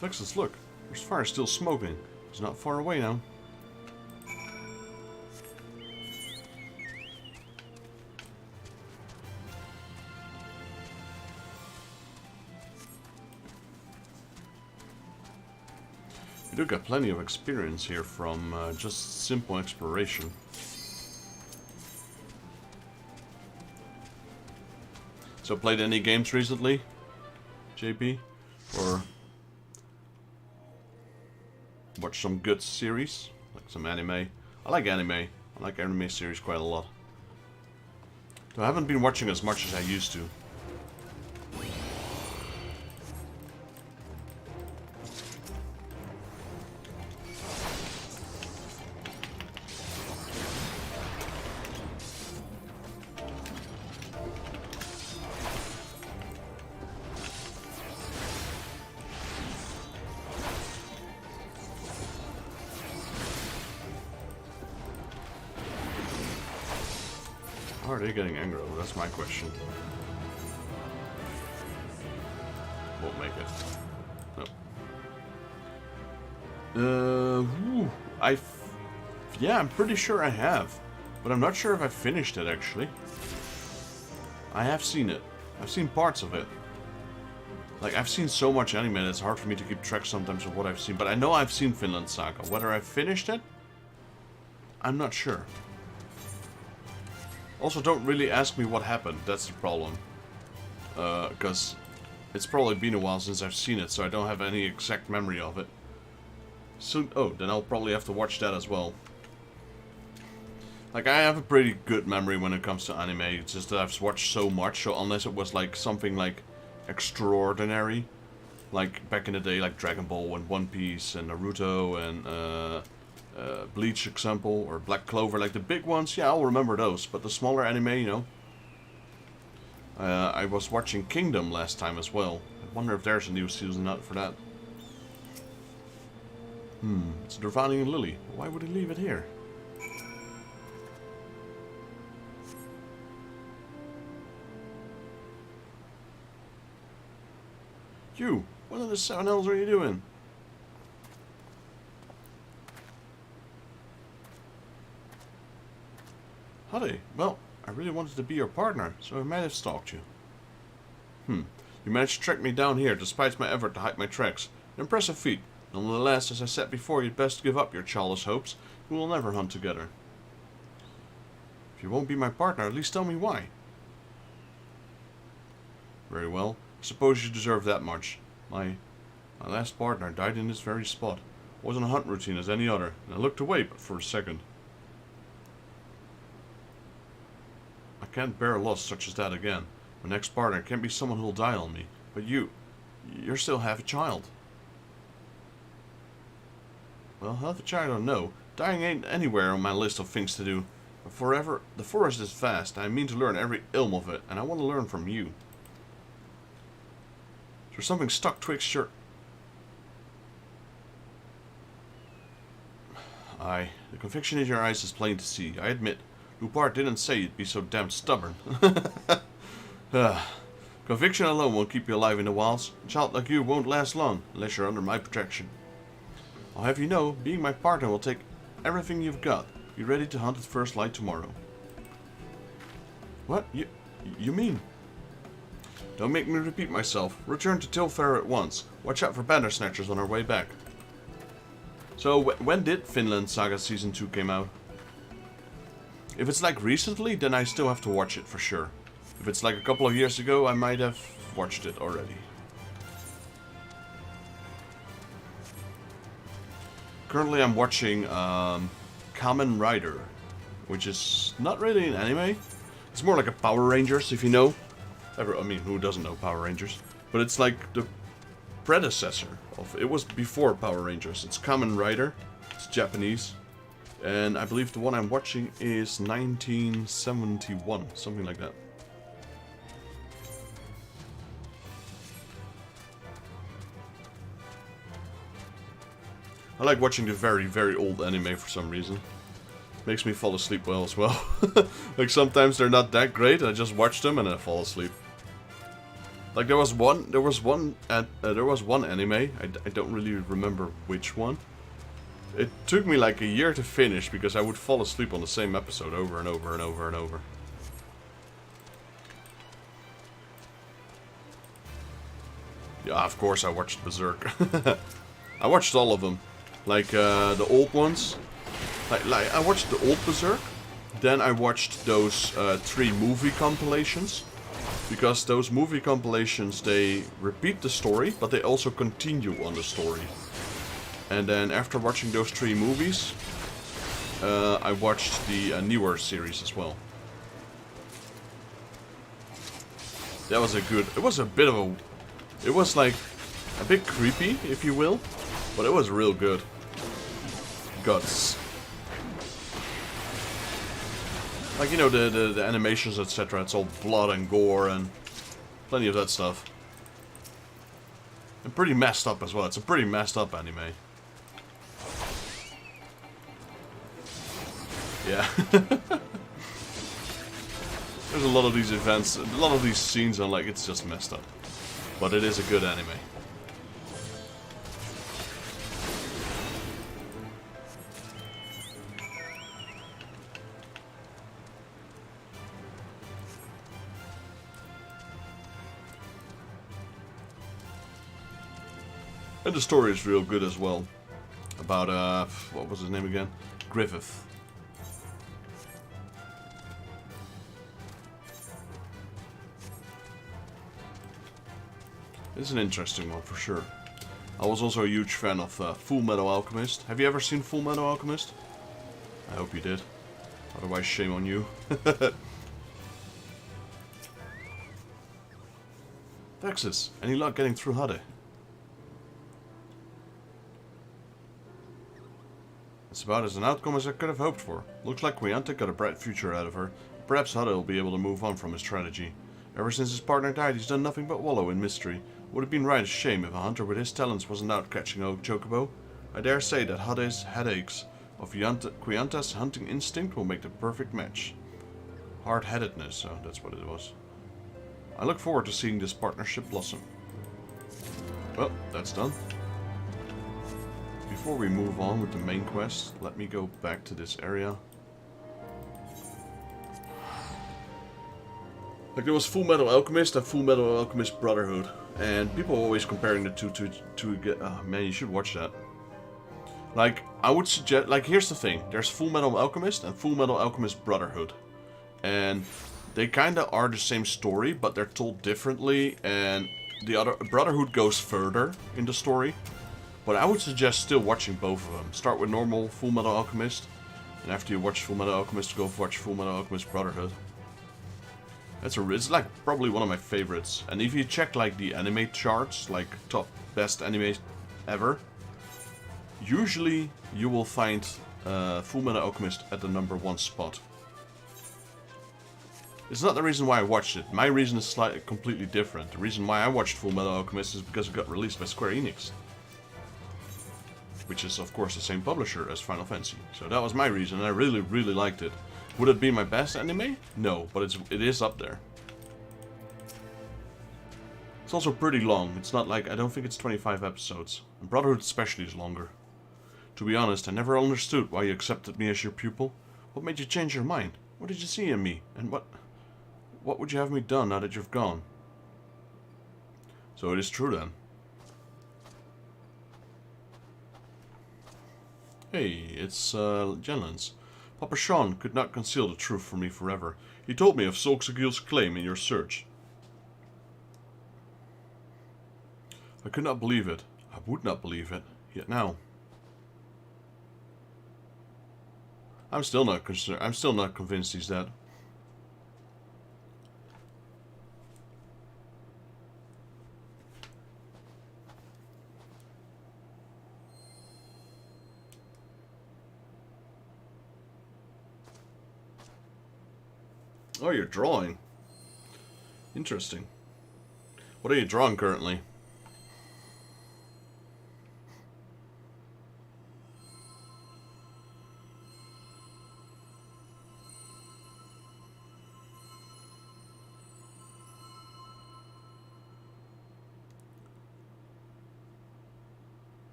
Vexus, look. There's fire still smoking. It's not far away now. You do get plenty of experience here from just simple exploration. So played any games recently, JP? Or watch some good series, like some anime. I like anime. I like anime series quite a lot. Though I haven't been watching as much as I used to. How are they getting aggro? That's my question. Won't make it. No. Yeah, I'm pretty sure I have. But I'm not sure if I finished it, actually. I have seen it. I've seen parts of it. Like, I've seen so much anime that it's hard for me to keep track sometimes of what I've seen. But I know I've seen Vinland Saga. Whether I finished it, I'm not sure. Also, don't really ask me what happened. That's the problem. Because it's probably been a while since I've seen it, so I don't have any exact memory of it. So, oh, then I'll probably have to watch that as well. Like, I have a pretty good memory when it comes to anime. It's just that I've watched so much, so unless it was like something like extraordinary, like back in the day, like Dragon Ball and One Piece and Naruto and Bleach example, or Black Clover, like the big ones, yeah, I'll remember those. But the smaller anime, you know. I was watching Kingdom last time as well. I wonder if there's a new season out for that. It's Nirvani and Lily. Why would he leave it here? You! What in the seven hells are you doing? Howdy. Well, I really wanted to be your partner, so I might have stalked you. You managed to track me down here, despite my effort to hide my tracks. An impressive feat. Nonetheless, as I said before, you'd best give up your childish hopes. We will never hunt together. If you won't be my partner, at least tell me why. Very well. I suppose you deserve that much. My last partner died in this very spot. It wasn't a hunt routine as any other, and I looked away but for a second. I can't bear a loss such as that again. My next partner can't be someone who'll die on me. But you're still half a child. Well, half a child or no, dying ain't anywhere on my list of things to do. But forever, the forest is vast, and I mean to learn every ilm of it, and I want to learn from you. Is there something stuck twixt your... Aye, the conviction in your eyes is plain to see, I admit. Lupard didn't say you'd be so damn stubborn. Conviction alone won't keep you alive in the wilds. A child like you won't last long, unless you're under my protection. I'll have you know, being my partner will take everything you've got. Be ready to hunt at first light tomorrow. What? You mean? Don't make me repeat myself. Return to Tilfair at once. Watch out for Bandersnatchers on our way back. So, when did Vinland Saga Season 2 came out? If it's like recently, then I still have to watch it for sure. If it's like a couple of years ago, I might have watched it already. Currently I'm watching Kamen Rider, which is not really an anime. It's more like a Power Rangers, if you know. I mean, who doesn't know Power Rangers? But it's like the predecessor of... It was before Power Rangers. It's Kamen Rider. It's Japanese. And I believe the one I'm watching is 1971, something like that. I like watching the very, very old anime for some reason. Makes me fall asleep well as well. Like sometimes they're not that great, and I just watch them and I fall asleep. Like there was one anime. I don't really remember which one. It took me like a year to finish because I would fall asleep on the same episode over and over and over and over. Yeah, of course I watched Berserk. I watched all of them. Like the old ones. Like I watched the old Berserk. Then I watched those 3 movie compilations. Because those movie compilations, they repeat the story, but they also continue on the story. And then after watching those 3 movies, I watched the newer series as well. That was a good... It was a bit of a... It was like a bit creepy, if you will. But it was real good. Guts. Like, you know, the animations, etc. It's all blood and gore and plenty of that stuff. And pretty messed up as well. It's a pretty messed up anime. Yeah. There's a lot of these events, a lot of these scenes, I'm like, it's just messed up. But it is a good anime. And the story is real good as well. About, what was his name again? Griffith. It's an interesting one for sure. I was also a huge fan of Full Metal Alchemist. Have you ever seen Full Metal Alchemist? I hope you did. Otherwise, shame on you. Texas, any luck getting through Hade? It's about as an outcome as I could have hoped for. Looks like Queante got a bright future out of her. Perhaps Hade will be able to move on from his strategy. Ever since his partner died, he's done nothing but wallow in mystery. Would have been right a shame if a hunter with his talents wasn't out catching a chocobo. I dare say that Hade's headaches of Queanta's hunting instinct will make the perfect match. Hard-headedness, so that's what it was. I look forward to seeing this partnership blossom. Well, that's done. Before we move on with the main quest, let me go back to this area. Like, there was Full Metal Alchemist and Full Metal Alchemist Brotherhood. And people are always comparing the two to get... Oh, man, you should watch that. Like, I would suggest... Like, here's the thing. There's Full Metal Alchemist and Full Metal Alchemist Brotherhood. And they kinda are the same story, but they're told differently. And the other... Brotherhood goes further in the story. But I would suggest still watching both of them. Start with normal Full Metal Alchemist. And after you watch Full Metal Alchemist, go watch Full Metal Alchemist Brotherhood. It's like probably one of my favorites. And if you check like the anime charts, like top best anime ever, usually you will find Full Metal Alchemist at the #1 spot. It's not the reason why I watched it. My reason is slightly completely different. The reason why I watched Full Metal Alchemist is because it got released by Square Enix, which is of course the same publisher as Final Fantasy. So that was my reason, and I really, really liked it. Would it be my best anime? No, but it is up there. It's also pretty long. It's not like, I don't think it's 25 episodes. And Brotherhood especially is longer. To be honest, I never understood why you accepted me as your pupil. What made you change your mind? What did you see in me? And what would you have me done now that you've gone? So it is true then. Hey, it's Jenlands. Papa Sean could not conceal the truth from me forever. He told me of Solxagil's claim in your search. I could not believe it. I would not believe it. Yet now, I'm still not convinced he's dead. Oh, you're drawing. Interesting. What are you drawing currently?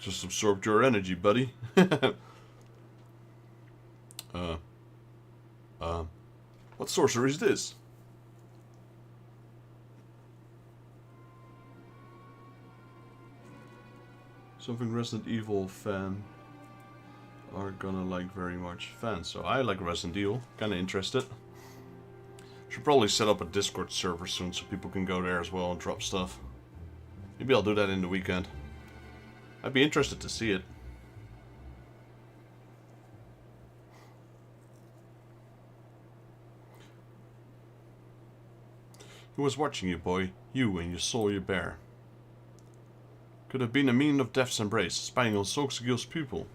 Just absorbed your energy, buddy. What sorcery is this? Something Resident Evil fan are gonna like very much. Fans, so I like Resident Evil. Kinda interested. Should probably set up a Discord server soon so people can go there as well and drop stuff. Maybe I'll do that in the weekend. I'd be interested to see it. Who was watching you, boy? You and your soul you bear. Could have been a mean of death's embrace, spying on Solxagil's pupil.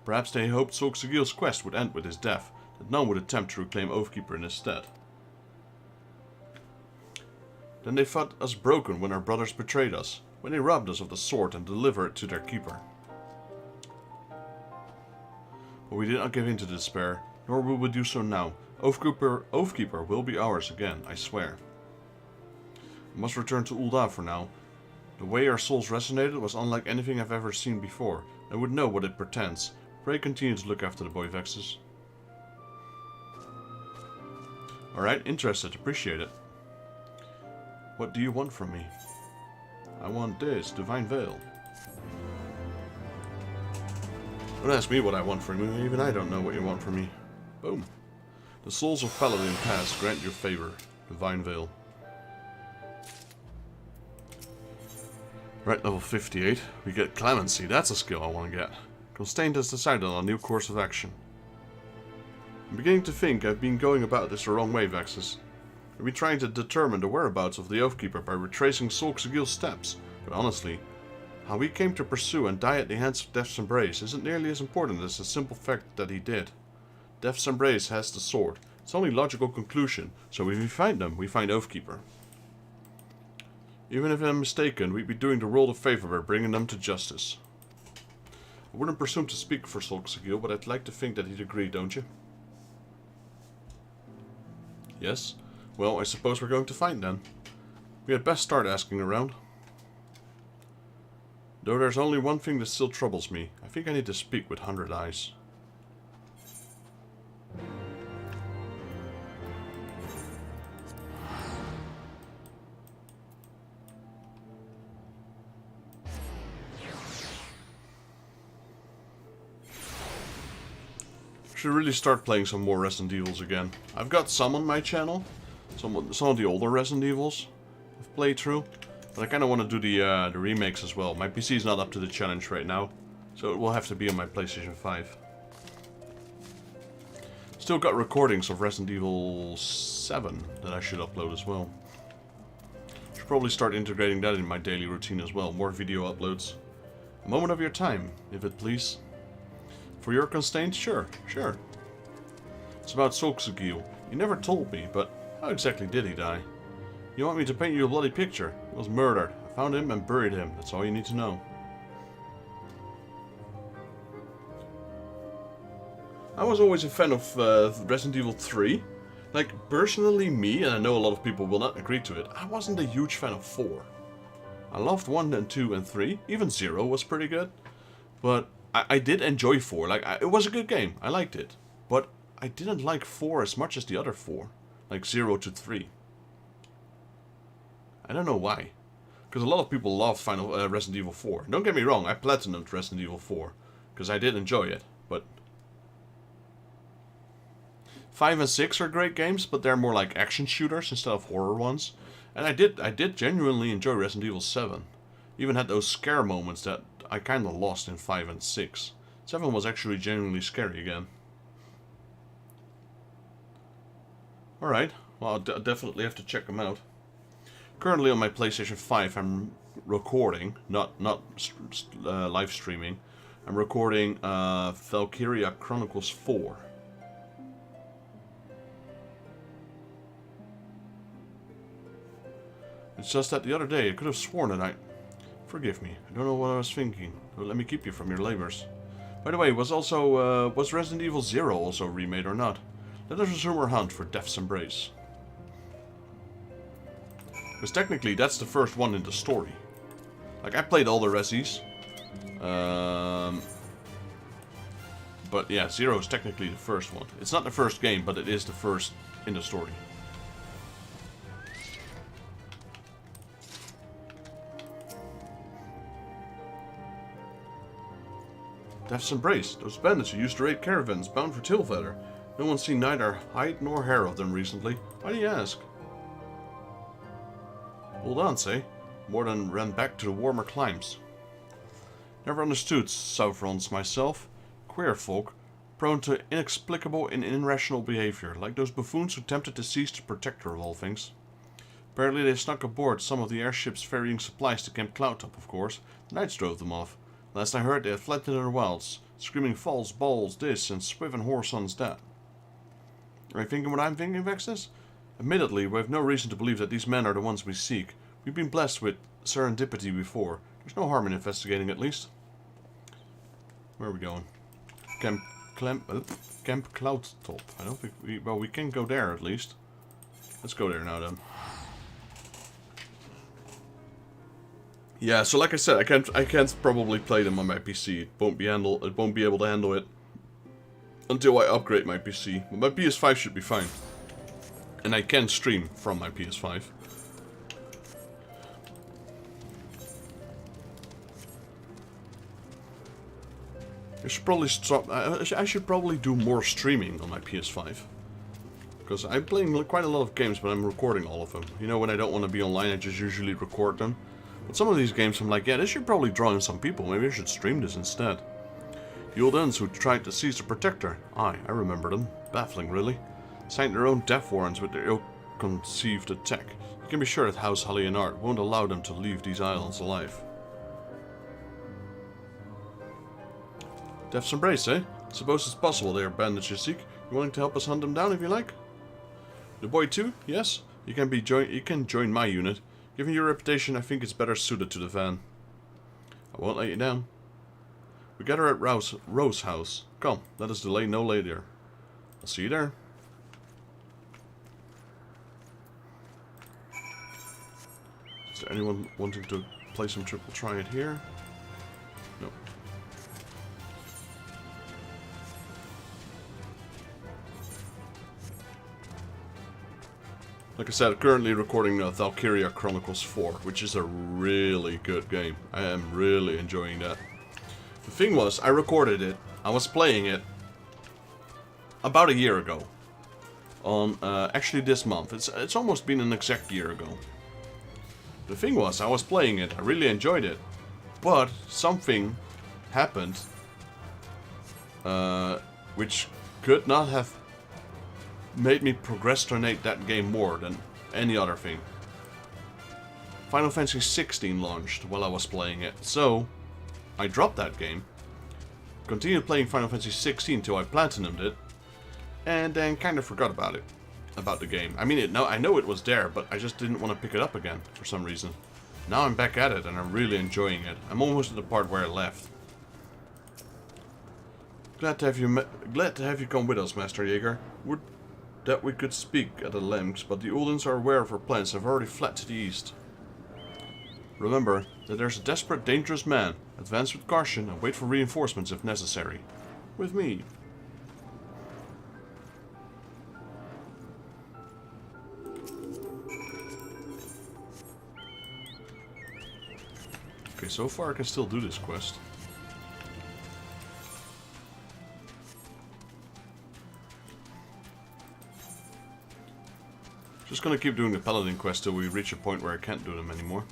Perhaps they hoped Solxagil's quest would end with his death, that none would attempt to reclaim Oathkeeper in his stead. Then they thought us broken when our brothers betrayed us, when they robbed us of the sword and delivered it to their keeper. But we did not give in to despair, nor will we do so now. Oathkeeper will be ours again, I swear. I must return to Ul'dah for now. The way our souls resonated was unlike anything I've ever seen before. I would know what it portends. Pray continue to look after the boy Vexus. Alright, interested, appreciate it. What do you want from me? I want this, Divine Veil. Don't ask me what I want from you, even I don't know what you want from me. Boom. The souls of Paladin past grant your favor, Divine Veil. Right, level 58. We get Clemency, that's a skill I want to get. Constraint has decided on a new course of action. I'm beginning to think I've been going about this the wrong way, Vexus. I've been trying to determine the whereabouts of the Oathkeeper by retracing Solk'Zagil's steps, but honestly, how he came to pursue and die at the hands of Death's Embrace isn't nearly as important as the simple fact that he did. Death's Embrace has the sword. It's only logical conclusion, so if we find them, we find Oathkeeper. Even if I'm mistaken, we'd be doing the world a favor by bringing them to justice. I wouldn't presume to speak for Solk'Zagil, but I'd like to think that he'd agree, don't you? Yes? Well, I suppose we're going to find then. We had best start asking around. Though there's only one thing that still troubles me. I think I need to speak with 100 Eyes. Should really start playing some more Resident Evils again. I've got some on my channel. Some of the older Resident Evils I've played through. But I kind of want to do the remakes as well. My PC is not up to the challenge right now. So it will have to be on my PlayStation 5. Still got recordings of Resident Evil 7 that I should upload as well. Should probably start integrating that in my daily routine as well. More video uploads. A moment of your time, if it please. For your constraints? Sure. It's about Solk'Zagil. You never told me, but how exactly did he die? You want me to paint you a bloody picture? He was murdered. I found him and buried him. That's all you need to know. I was always a fan of Resident Evil 3. Like, personally me, and I know a lot of people will not agree to it, I wasn't a huge fan of 4. I loved 1 and 2 and 3. Even 0 was pretty good. But I did enjoy 4, it was a good game, I liked it. But I didn't like 4 as much as the other 4, like 0 to 3. I don't know why. Because a lot of people love Resident Evil 4. Don't get me wrong, I platinumed Resident Evil 4, because I did enjoy it, but 5 and 6 are great games, but they're more like action shooters instead of horror ones. And I did genuinely enjoy Resident Evil 7. Even had those scare moments that I kinda lost in 5 and 6. 7 was actually genuinely scary again. Alright, well I'll definitely have to check them out. Currently on my PlayStation 5 I'm recording, not live streaming. I'm recording Valkyria Chronicles 4. It's just that the other day I could have sworn that Forgive me, I don't know what I was thinking. Don't let me keep you from your labors. By the way, was Resident Evil 0 also remade or not? Let us resume our hunt for Death's Embrace. Because technically that's the first one in the story. Like, I played all the Resis. But yeah, 0 is technically the first one. It's not the first game, but it is the first in the story. Death's Embrace, those bandits who used to raid caravans bound for Tilfeather. No one's seen neither hide nor hair of them recently. Why do you ask? Hold on, say. More than ran back to the warmer climes. Never understood Southrons myself. Queer folk, prone to inexplicable and irrational behavior, like those buffoons who tempted the seas to protect her of all things. Apparently they snuck aboard some of the airships ferrying supplies to Camp Cloudtop, of course. The Knights drove them off. Last I heard, they had fled into their wilds, screaming false balls this and swiven whoresons that. Are you thinking what I'm thinking, Vexus? Admittedly, we have no reason to believe that these men are the ones we seek. We've been blessed with serendipity before. There's no harm in investigating, at least. Where are we going? Camp Cloudtop. I don't think we... Well, we can go there, at least. Let's go there now, then. Yeah, so like I said, I can't probably play them on my PC. It won't be able to handle it until I upgrade my PC. But my PS5 should be fine. And I can stream from my PS5. I should probably stop. I should probably do more streaming on my PS5. Because I'm playing quite a lot of games, but I'm recording all of them. You know, when I don't want to be online, I just usually record them. But some of these games, I'm like, yeah, this should probably draw in some people. Maybe I should stream this instead. The old Uns who tried to seize the Protector. Aye, I remember them. Baffling, really. Signed their own death warrants with their ill-conceived attack. You can be sure that House Hallienard won't allow them to leave these islands alive. Death's Embrace, eh? Suppose it's possible they are bandits you seek. You willing to help us hunt them down if you like? The boy too? Yes? You can join my unit. Given your reputation, I think it's better suited to the van. I won't let you down. We gather at Rose House. Come, let us delay no later. I'll see you there. Is there anyone wanting to play some Triple Triad here? No. Like I said, currently recording Valkyria Chronicles 4, which is a really good game. I am really enjoying that. The thing was, I recorded it, I was playing it about a year ago. On, actually this month. It's almost been an exact year ago. The thing was, I was playing it, I really enjoyed it. But something happened, which could not have made me procrastinate that game more than any other thing. Final Fantasy XVI launched while I was playing it, so I dropped that game, continued playing Final Fantasy XVI till I platinumed it, and then kind of forgot about it, about the game. I mean, I know it was there, but I just didn't want to pick it up again for some reason. Now I'm back at it and I'm really enjoying it. I'm almost at the part where I left. Glad to have you come with us, Master Jaeger. Would that we could speak at the length, but the Uldens are aware of our plans and have already fled to the east. Remember that there's a desperate, dangerous man. Advance with caution and wait for reinforcements if necessary. With me. Okay, so far I can still do this quest. Just gonna keep doing the Paladin quest till we reach a point where I can't do them anymore.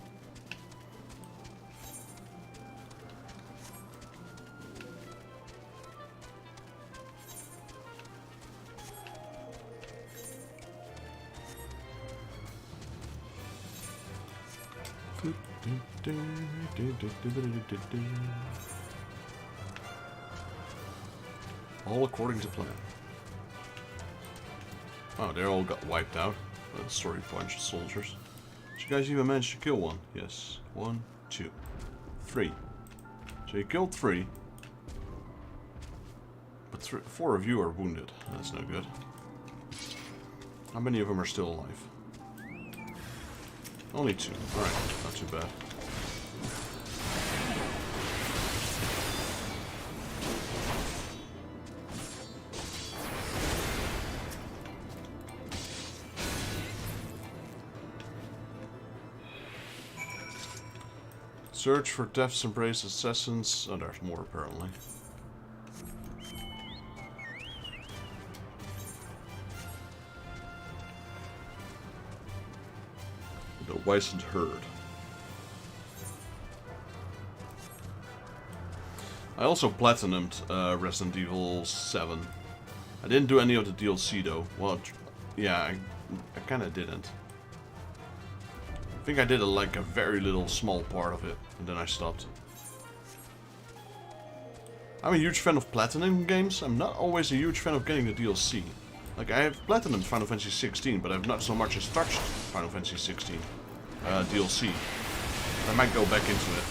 All according to plan. Oh, they all got wiped out. That's a sorry bunch of soldiers. Did you guys even manage to kill one? Yes. 1, 2, 3. So you killed 3. But 4 of you are wounded. That's no good. How many of them are still alive? Only 2. Alright, not too bad. Search for Death's Embrace assassins. Oh, there's more apparently. The Wizened Herd. I also platinumed Resident Evil 7. I didn't do any of the DLC though. Well, yeah, I kind of didn't. I think I did like a very little small part of it, and then I stopped. I'm a huge fan of platinum games. I'm not always a huge fan of getting the DLC. Like, I have platinumed Final Fantasy 16, but I've not so much as touched Final Fantasy 16 DLC. I might go back into it.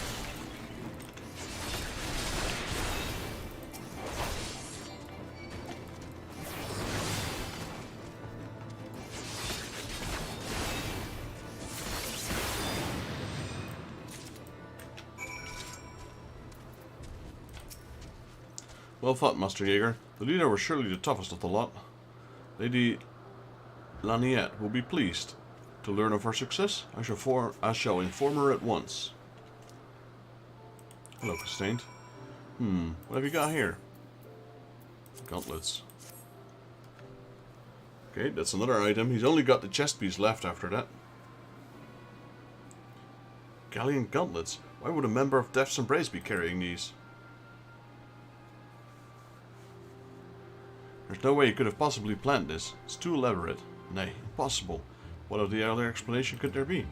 Well fought, Master Jaeger. The leader was surely the toughest of the lot. Lady Laniette will be pleased. To learn of her success, I shall inform her at once. Hello, Castained. What have you got here? Gauntlets. Okay, that's another item. He's only got the chest piece left after that. Garlean gauntlets. Why would a member of Death's Embrace be carrying these? There's no way you could have possibly planned this. It's too elaborate. Nay, impossible. What of the other explanation could there be?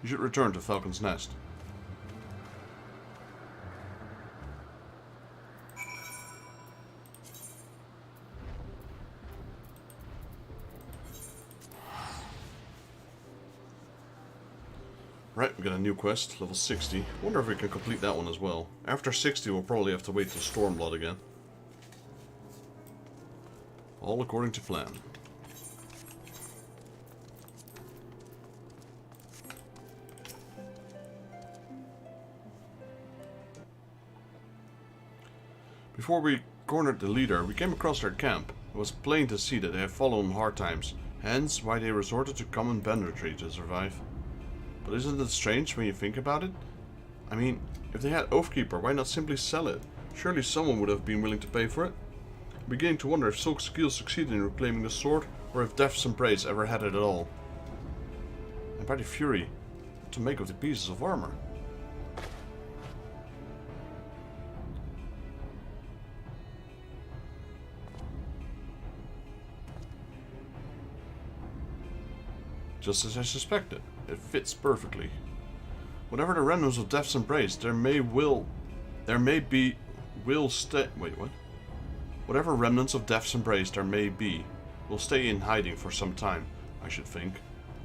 You should return to Falcon's Nest. Right, we got a new quest, level 60. Wonder if we can complete that one as well. After 60, we'll probably have to wait till Stormblood again. All according to plan. Before we cornered the leader, we came across their camp. It was plain to see that they have fallen hard times, hence why they resorted to common banditry to survive. But isn't it strange when you think about it? I mean, if they had Oathkeeper, why not simply sell it? Surely someone would have been willing to pay for it. I'm beginning to wonder if Sulk's Guild succeeded in reclaiming the sword, or if Death's Embrace ever had it at all. And by the Fury, what to make of the pieces of armor? Just as I suspected. It fits perfectly. Whatever the remnants of Death's Embrace, Whatever remnants of Death's Embrace there may be, will stay in hiding for some time, I should think.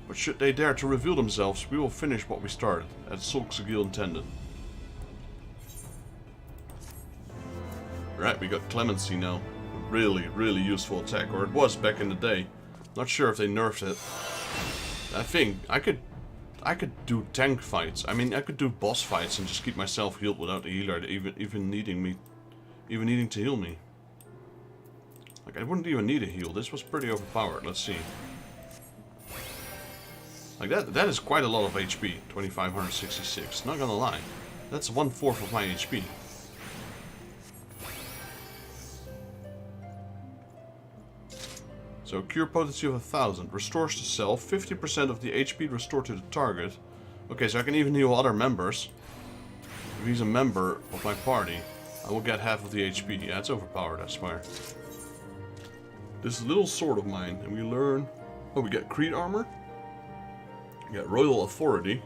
But should they dare to reveal themselves, we will finish what we started, as Sulk's Guild intended. Right, we got Clemency now. Really, really useful attack, or it was back in the day. Not sure if they nerfed it. I think I could do tank fights. I mean, I could do boss fights and just keep myself healed without the healer even needing to heal me. Like, I wouldn't even need a heal. This was pretty overpowered. Let's see. Like that is quite a lot of HP. 2566. Not gonna lie. That's 1/4 of my HP. So, cure potency of 1000. Restores to self 50% of the HP restored to the target. Okay, so I can even heal other members. If he's a member of my party, I will get half of the HP. Yeah, it's overpowered, I swear. This little sword of mine, and we learn... Oh, we get Creed armor. We get Royal Authority.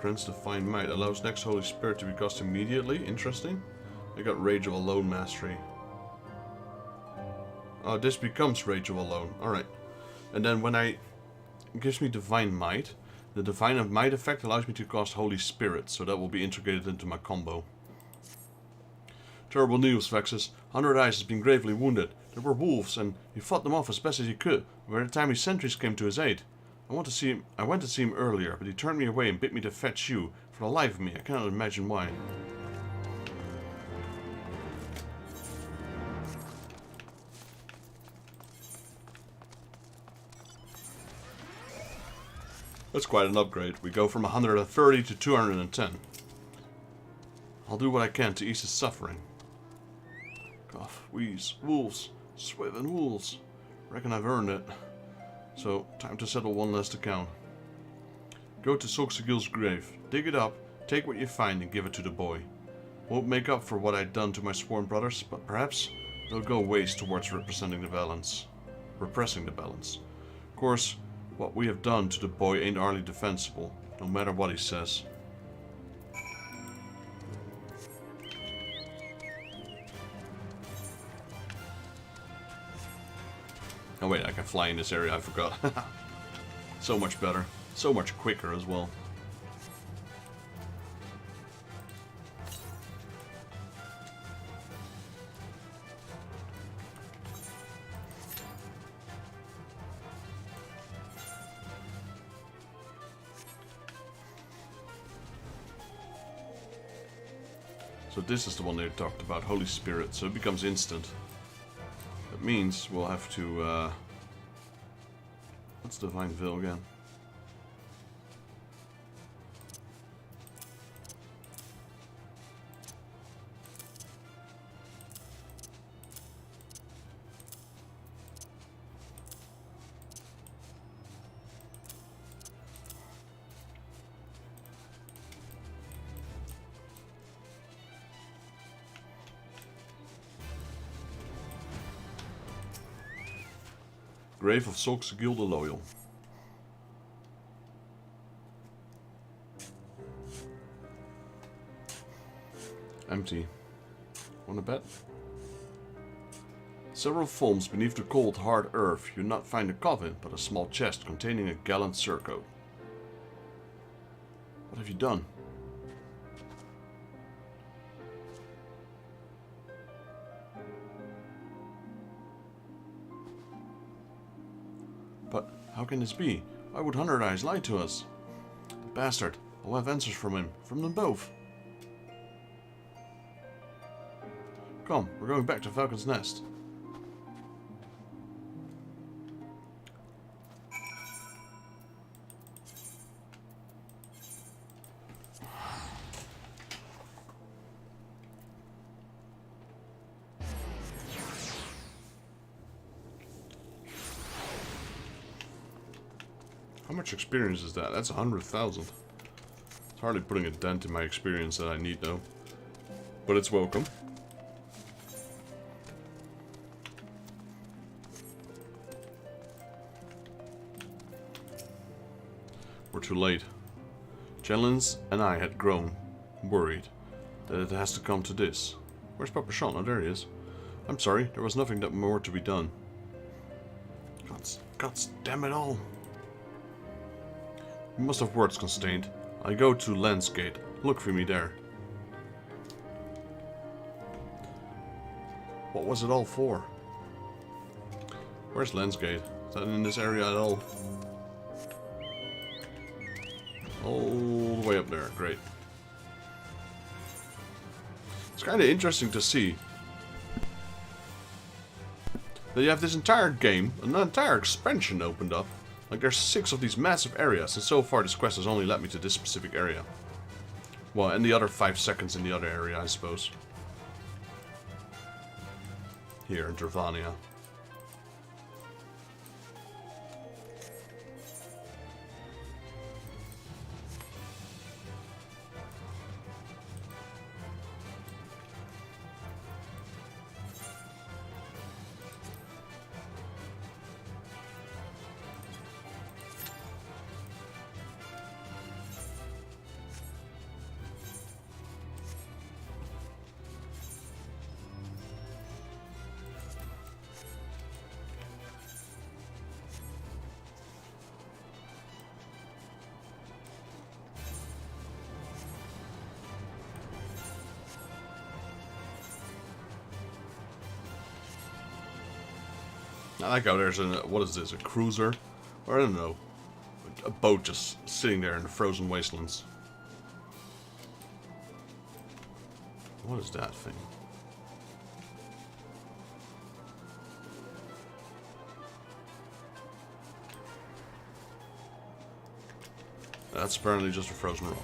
Grants Divine Might. Allows next Holy Spirit to be cast immediately. Interesting. I got Rage of Alone Mastery. Oh, this becomes Rage of Alone. Alright. And then when it gives me Divine Might, the Divine Might effect allows me to cast Holy Spirit, so that will be integrated into my combo. Terrible news, Vexus. 100 Eyes has been gravely wounded. There were wolves, and he fought them off as best as he could, but by the time his sentries came to his aid. I went to see him earlier, but he turned me away and bid me to fetch you. For the life of me, I cannot imagine why. That's quite an upgrade. We go from 130 to 210. I'll do what I can to ease his suffering. Cough, wheeze, wolves, swiven wolves. Reckon I've earned it. So, time to settle one last account. Go to Soxagil's grave, dig it up, take what you find and give it to the boy. Won't make up for what I'd done to my sworn brothers, but perhaps they'll go ways towards repressing the balance. Of course, what we have done to the boy ain't hardly defensible, no matter what he says. Oh wait, I can fly in this area, I forgot. So much better. So much quicker as well. So this is the one they talked about, Holy Spirit, so it becomes instant. That means we'll have to, what's Divine Veil again? Grave of Solxegil the Loyal. Empty. Wanna bet? Several foams beneath the cold, hard earth, you not find a coffin, but a small chest containing a gallant surcoat. What have you done? But how can this be? Why would Hundred Eyes lie to us? The bastard. I'll have answers from him. From them both. Come, we're going back to Falcon's Nest. How much experience is that? That's 100,000. It's hardly putting a dent in my experience that I need though. But it's welcome. We're too late. Chelens and I had grown worried that it has to come to this. Where's Papa Sean? Oh, there he is. I'm sorry, there was nothing that more to be done. Gods damn it all. You must have words constrained. I go to Landsgate. Look for me there. What was it all for? Where's Landsgate? Is that in this area at all? All the way up there. Great. It's kind of interesting to see that you have this entire game, an entire expansion opened up. Like there's 6 of these massive areas, and so far this quest has only led me to this specific area. Well, and the other 5 seconds in the other area, I suppose. Here in Dravania. I like how there's a, what is this, a cruiser? Or I don't know, a boat just sitting there in the frozen wastelands. What is that thing? That's apparently just a frozen rock.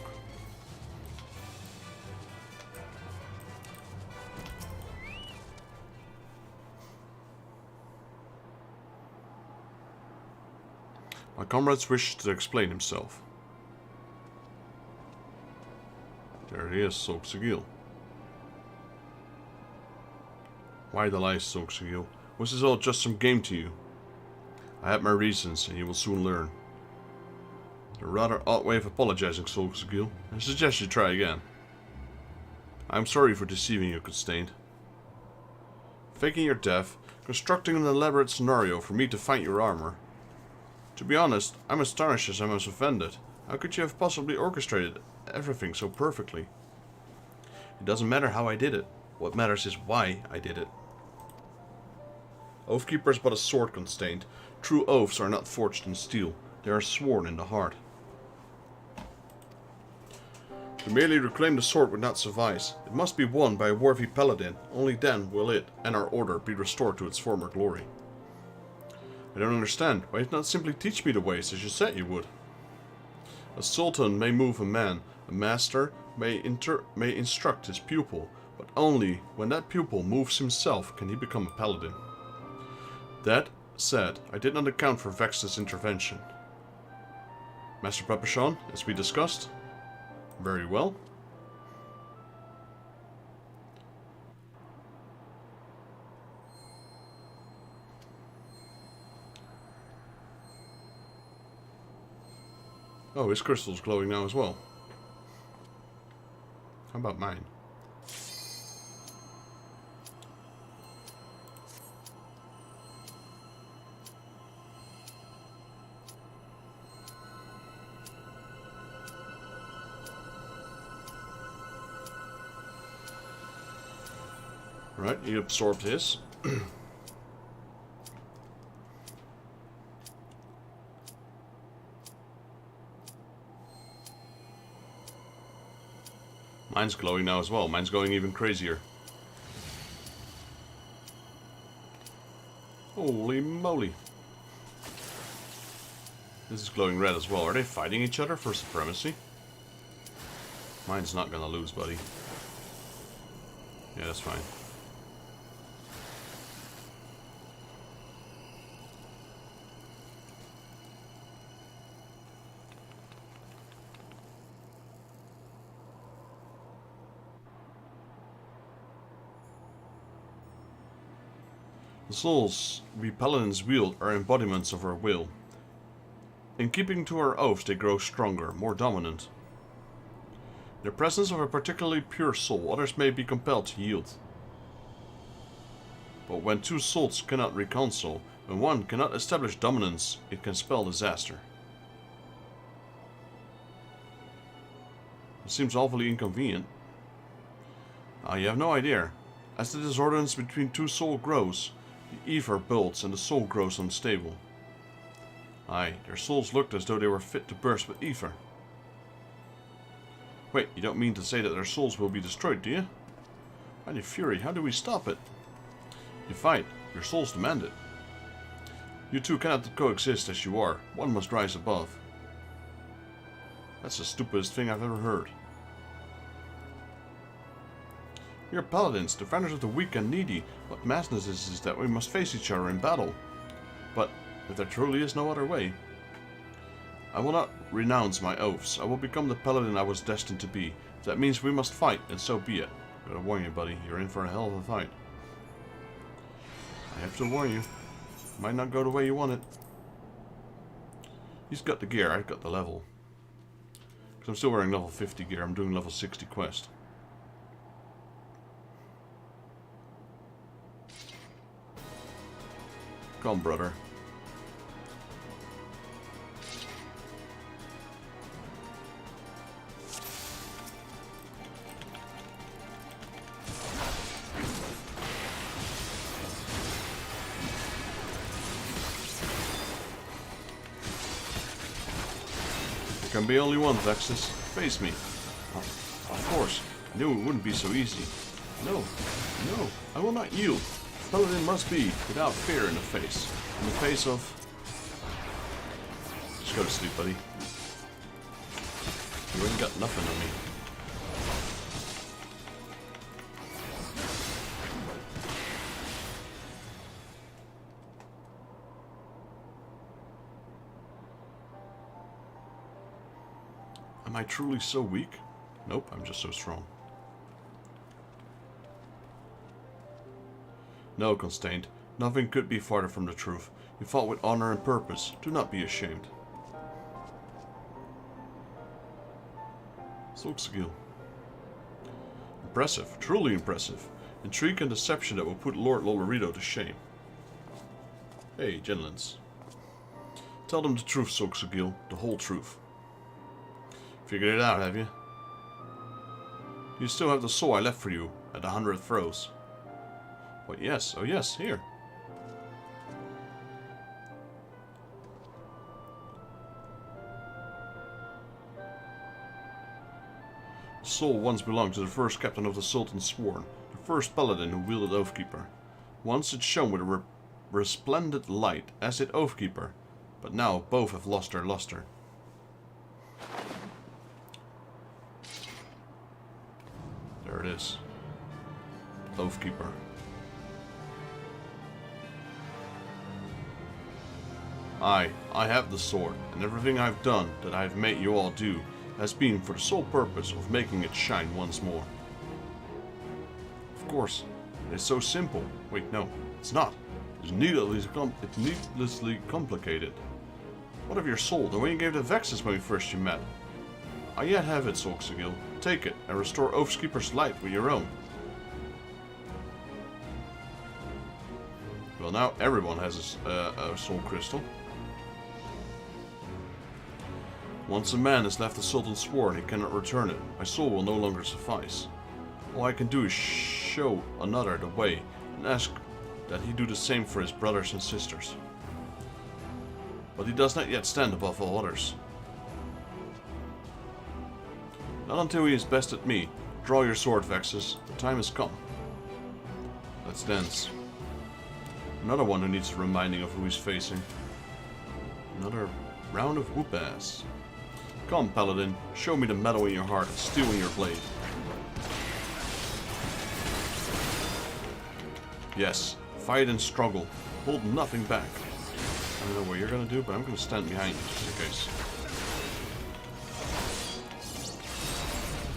My comrades wished to explain himself. There he is, Solxegil. Why the lies, Solxegil? Was this all just some game to you? I had my reasons, and you will soon learn. A rather odd way of apologizing, Solxegil. I suggest you try again. I am sorry for deceiving you, Constained. Faking your death, constructing an elaborate scenario for me to fight your armor. To be honest, I'm astonished as I was offended. How could you have possibly orchestrated everything so perfectly? It doesn't matter how I did it. What matters is why I did it. Oathkeeper is but a sword constrained. True oaths are not forged in steel. They are sworn in the heart. To merely reclaim the sword would not suffice. It must be won by a worthy paladin. Only then will it and our order be restored to its former glory. I don't understand. Why not simply teach me the ways as you said you would? A sultan may move a man. A master may instruct his pupil. But only when that pupil moves himself can he become a paladin. That said, I did not account for Vex's intervention. Master Papachon, as we discussed. Very well. Oh, his crystal's glowing now as well. How about mine? Right, he absorbed his. Mine's glowing now as well. Mine's going even crazier. Holy moly. This is glowing red as well. Are they fighting each other for supremacy? Mine's not gonna lose, buddy. Yeah, that's fine. The souls we paladins wield are embodiments of our will. In keeping to our oaths, they grow stronger, more dominant. In the presence of a particularly pure soul, others may be compelled to yield. But when two souls cannot reconcile, when one cannot establish dominance, it can spell disaster. It seems awfully inconvenient. You have no idea. As the disordance between two souls grows, the ether builds and the soul grows unstable. Aye, their souls looked as though they were fit to burst with ether. Wait, you don't mean to say that their souls will be destroyed, do you? Mighty fury, how do we stop it? You fight. Your souls demand it. You two cannot coexist as you are. One must rise above. That's the stupidest thing I've ever heard. We are paladins, defenders of the weak and needy. What madness is that we must face each other in battle. But if there truly is no other way, I will not renounce my oaths. I will become the paladin I was destined to be. If that means we must fight, and so be it. Gotta warn you, buddy, you're in for a hell of a fight. I have to warn you. Might not go the way you want it. He's got the gear, I've got the level. Because I'm still wearing level 50 gear, I'm doing level 60 quest. Come, brother. There can be only one, Vexus. Face me. Of course. I knew it wouldn't be so easy. No. No. I will not yield. Paladin must be without fear in the face. In the face of... Just go to sleep, buddy. You ain't got nothing on me. Am I truly so weak? Nope, I'm just so strong. No, Constained. Nothing could be farther from the truth. You fought with honor and purpose. Do not be ashamed. Silkskill. Impressive. Truly impressive. Intrigue and deception that will put Lord Lolorito to shame. Hey, gentlins. Tell them the truth, Soxagil, the whole truth. Figured it out, have you? You still have the soul I left for you at the 100th Throws. What, yes, oh yes, here. The soul once belonged to the first captain of the Sultan's Sworn, the first paladin who wielded Oathkeeper. Once it shone with a resplendent light, as did Oathkeeper, but now both have lost their luster. There it is. Oathkeeper. I have the sword, and everything I've done that I've made you all do has been for the sole purpose of making it shine once more. Of course, it's so simple. Wait, no, it's not. It's needlessly complicated. What of your soul, the way you gave to Vexus when we first met? I yet have it, Soxagil. Take it, and restore Oathkeeper's light with your own. Well, now everyone has a soul crystal. Once a man has left the Sultan's Sworn, he cannot return it. My soul will no longer suffice. All I can do is show another the way, and ask that he do the same for his brothers and sisters. But he does not yet stand above all others. Not until he is best at me. Draw your sword, Vexus. The time has come. Let's dance. Another one who needs a reminding of who he's facing. Another round of whoop-ass. Come, Paladin. Show me the metal in your heart and steel in your blade. Yes. Fight and struggle. Hold nothing back. I don't know what you're gonna do, but I'm gonna stand behind you just in case.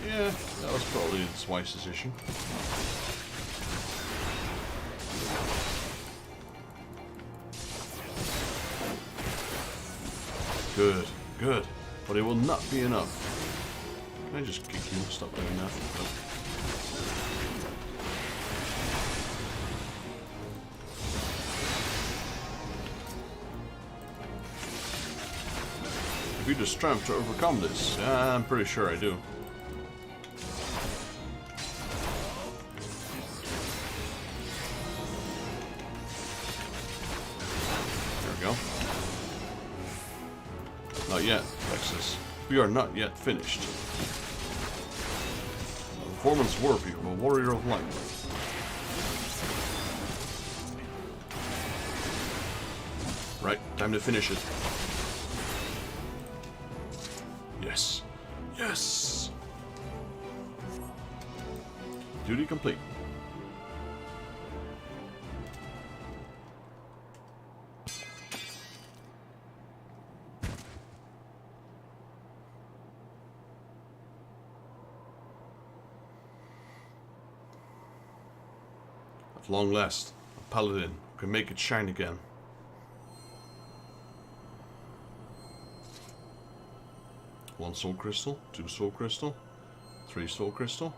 Yeah, that was probably its wise decision. Good, good. But it will not be enough. Can I just kick you? Stop doing that. Nope. Have you the strength to overcome this? Yeah, I'm pretty sure I do. Not yet, Vexus. We are not yet finished. A performance worthy of a warrior of light. Right, time to finish it. Yes. Yes! Duty complete. At long last, a paladin who can make it shine again. One soul crystal, 2 soul crystal, 3 soul crystal.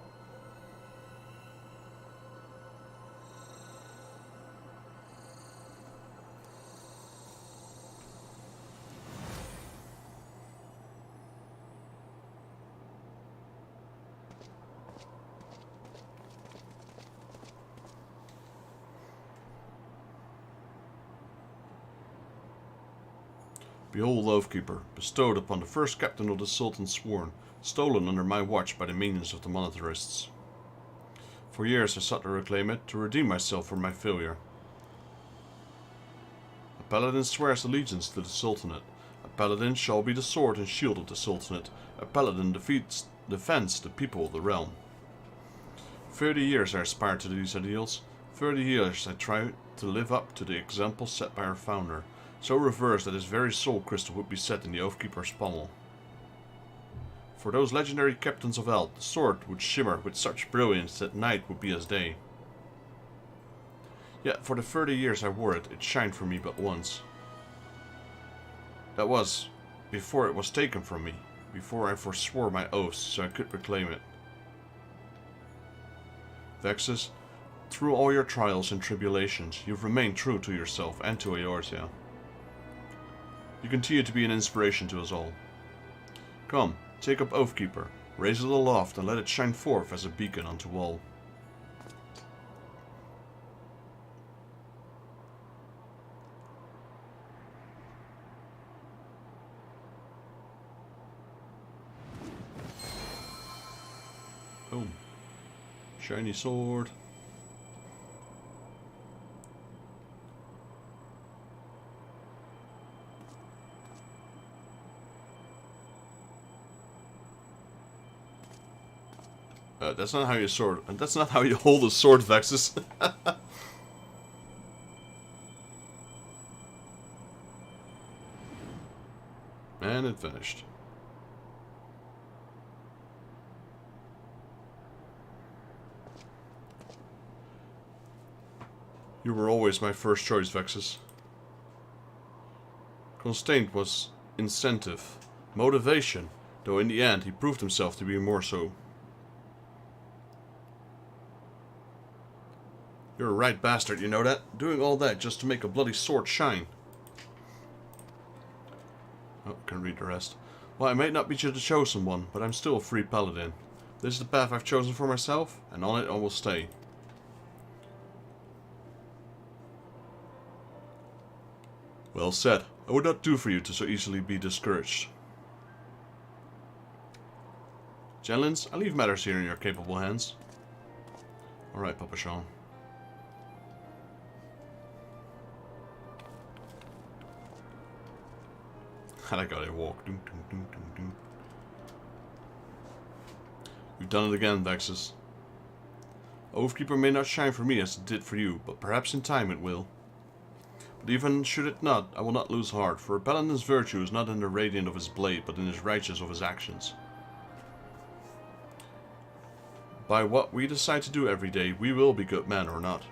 Behold, Oathkeeper, bestowed upon the first captain of the Sultan's Sworn, stolen under my watch by the minions of the Monetarists. For years I sought to reclaim it, to redeem myself for my failure. A paladin swears allegiance to the Sultanate. A paladin shall be the sword and shield of the Sultanate. A paladin defends the people of the realm. 30 years I aspired to these ideals. 30 years I tried to live up to the example set by our founder. So reversed that his very soul crystal would be set in the Oathkeeper's pommel. For those legendary captains of Eld, the sword would shimmer with such brilliance that night would be as day. Yet for the 30 years I wore it, it shined for me but once. That was before it was taken from me, before I forswore my oaths so I could reclaim it. Vexus, Through all your trials and tribulations, you've remained true to yourself and to Eorzea. You continue to be an inspiration to us all. Come, take up Oathkeeper, raise it aloft, and let it shine forth as a beacon unto all. Boom. Shiny sword. That's not how you sword. That's not how you hold a sword, Vexus. And it finished. You were always my first choice, Vexus. Constraint was incentive, motivation, though in the end he proved himself to be more so. You're a right bastard, you know that? Doing all that just to make a bloody sword shine. Oh, can read the rest. Well, I might not be the chosen one, but I'm still a free paladin. This is the path I've chosen for myself, and on it I will stay. Well said. I would not do for you to so easily be discouraged. Gentlemen, I leave matters here in your capable hands. Alright, Papa Sean. And I gotta walk. Doom, doom, doom, doom, doom. You've done it again, Vexus. Oathkeeper may not shine for me as it did for you, but perhaps in time it will. But even should it not, I will not lose heart, for a paladin's virtue is not in the radiant of his blade, but in his righteousness of his actions. By what we decide to do every day, we will be good men or not.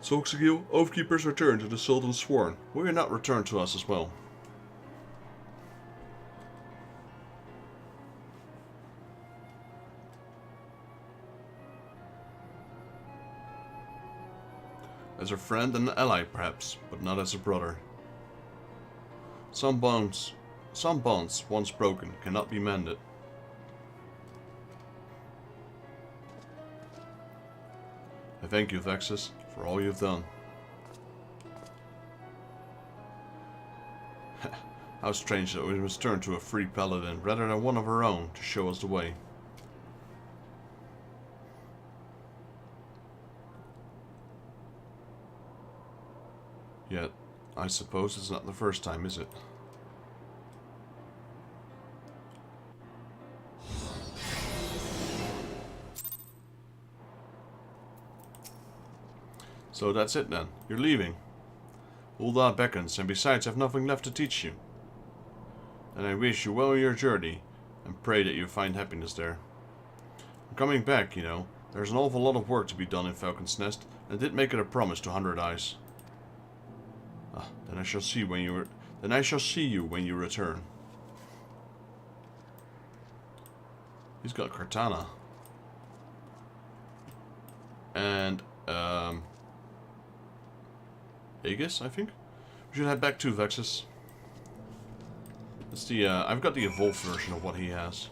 Soxigil, Oathkeepers return to the Sultan's Sworn. Will you not return to us as well? As a friend and an ally, perhaps, but not as a brother. Some bonds once broken cannot be mended. I thank you, Vexus, for all you've done. How strange that we must turn to a free paladin rather than one of our own to show us the way. Yet, I suppose it's not the first time, is it? So that's it then. You're leaving. Ul'dah beckons, and besides I've nothing left to teach you. And I wish you well in your journey, and pray that you find happiness there. I'm coming back, you know. There's an awful lot of work to be done in Falcon's Nest, and I did make it a promise to 100 Eyes. Then I shall see you when you return. He's got Cortana. And Aegis, I think. We should head back to Vexus. It's the I've got the evolved version of what he has.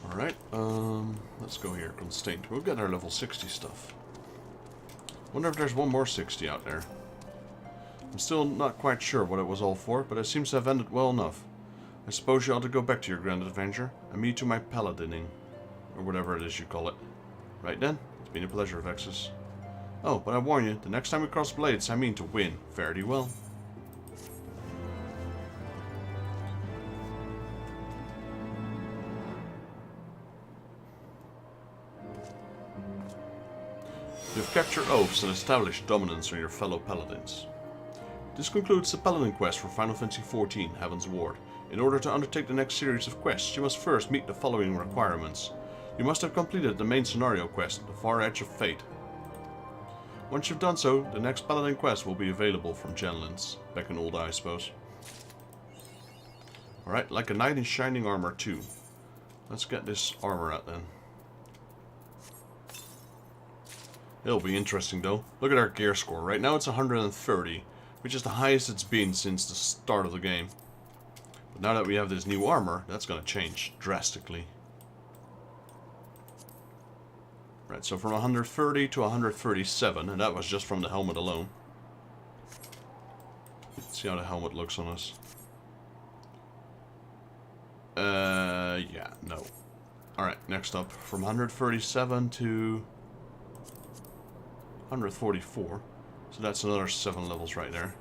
Alright, let's go here. Constraint. We'll get our level 60 stuff. Wonder if there's one more 60 out there. I'm still not quite sure what it was all for, but it seems to have ended well enough. I suppose you ought to go back to your grand adventure, and me to my paladining. Or whatever it is you call it. Right then, it's been a pleasure, Vexus. Oh, but I warn you, the next time we cross blades, I mean to win. Fare thee well. You've kept your oaths and established dominance on your fellow paladins. This concludes the paladin quest for Final Fantasy XIV, Heaven's Ward. In order to undertake the next series of quests, you must first meet the following requirements. You must have completed the main scenario quest, The Far Edge of Fate. Once you've done so, the next paladin quest will be available from Genlands. Back in Old I suppose. Alright, like a knight in shining armor too. Let's get this armor out then. It'll be interesting though. Look at our gear score. Right now it's 130, which is the highest it's been since the start of the game. But now that we have this new armor, that's gonna change drastically. Right, so from 130 to 137, and that was just from the helmet alone. Let's see how the helmet looks on us. Yeah, no. Alright, next up, from 137 to 144. So that's another 7 levels right there.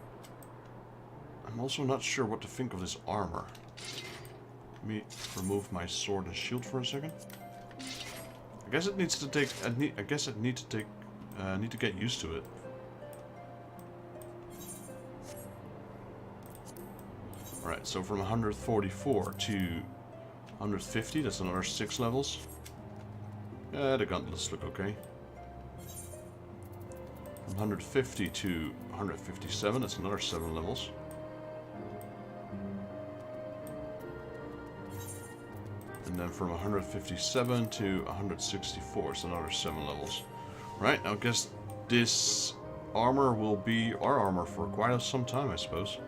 I'm also not sure what to think of this armor. Let me remove my sword and shield for a second. I guess it needs to take. I guess I need to take. Need to get used to it. All right, so from 144 to 150, that's another 6 levels. Yeah, the gauntlets look okay. From 150 to 157, that's another 7 levels. And then from 157 to 164 is another 7 levels. Right, now I guess this armor will be our armor for quite some time, I suppose.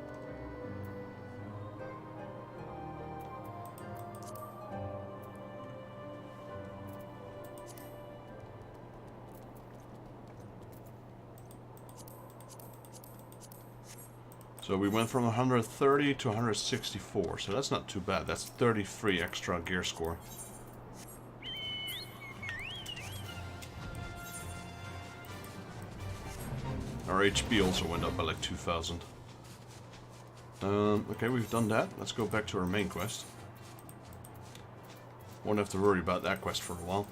So we went from 130 to 164, so that's not too bad. That's 33 extra gear score. Our HP also went up by like 2,000. Okay, we've done that. Let's go back to our main quest. Won't have to worry about that quest for a while.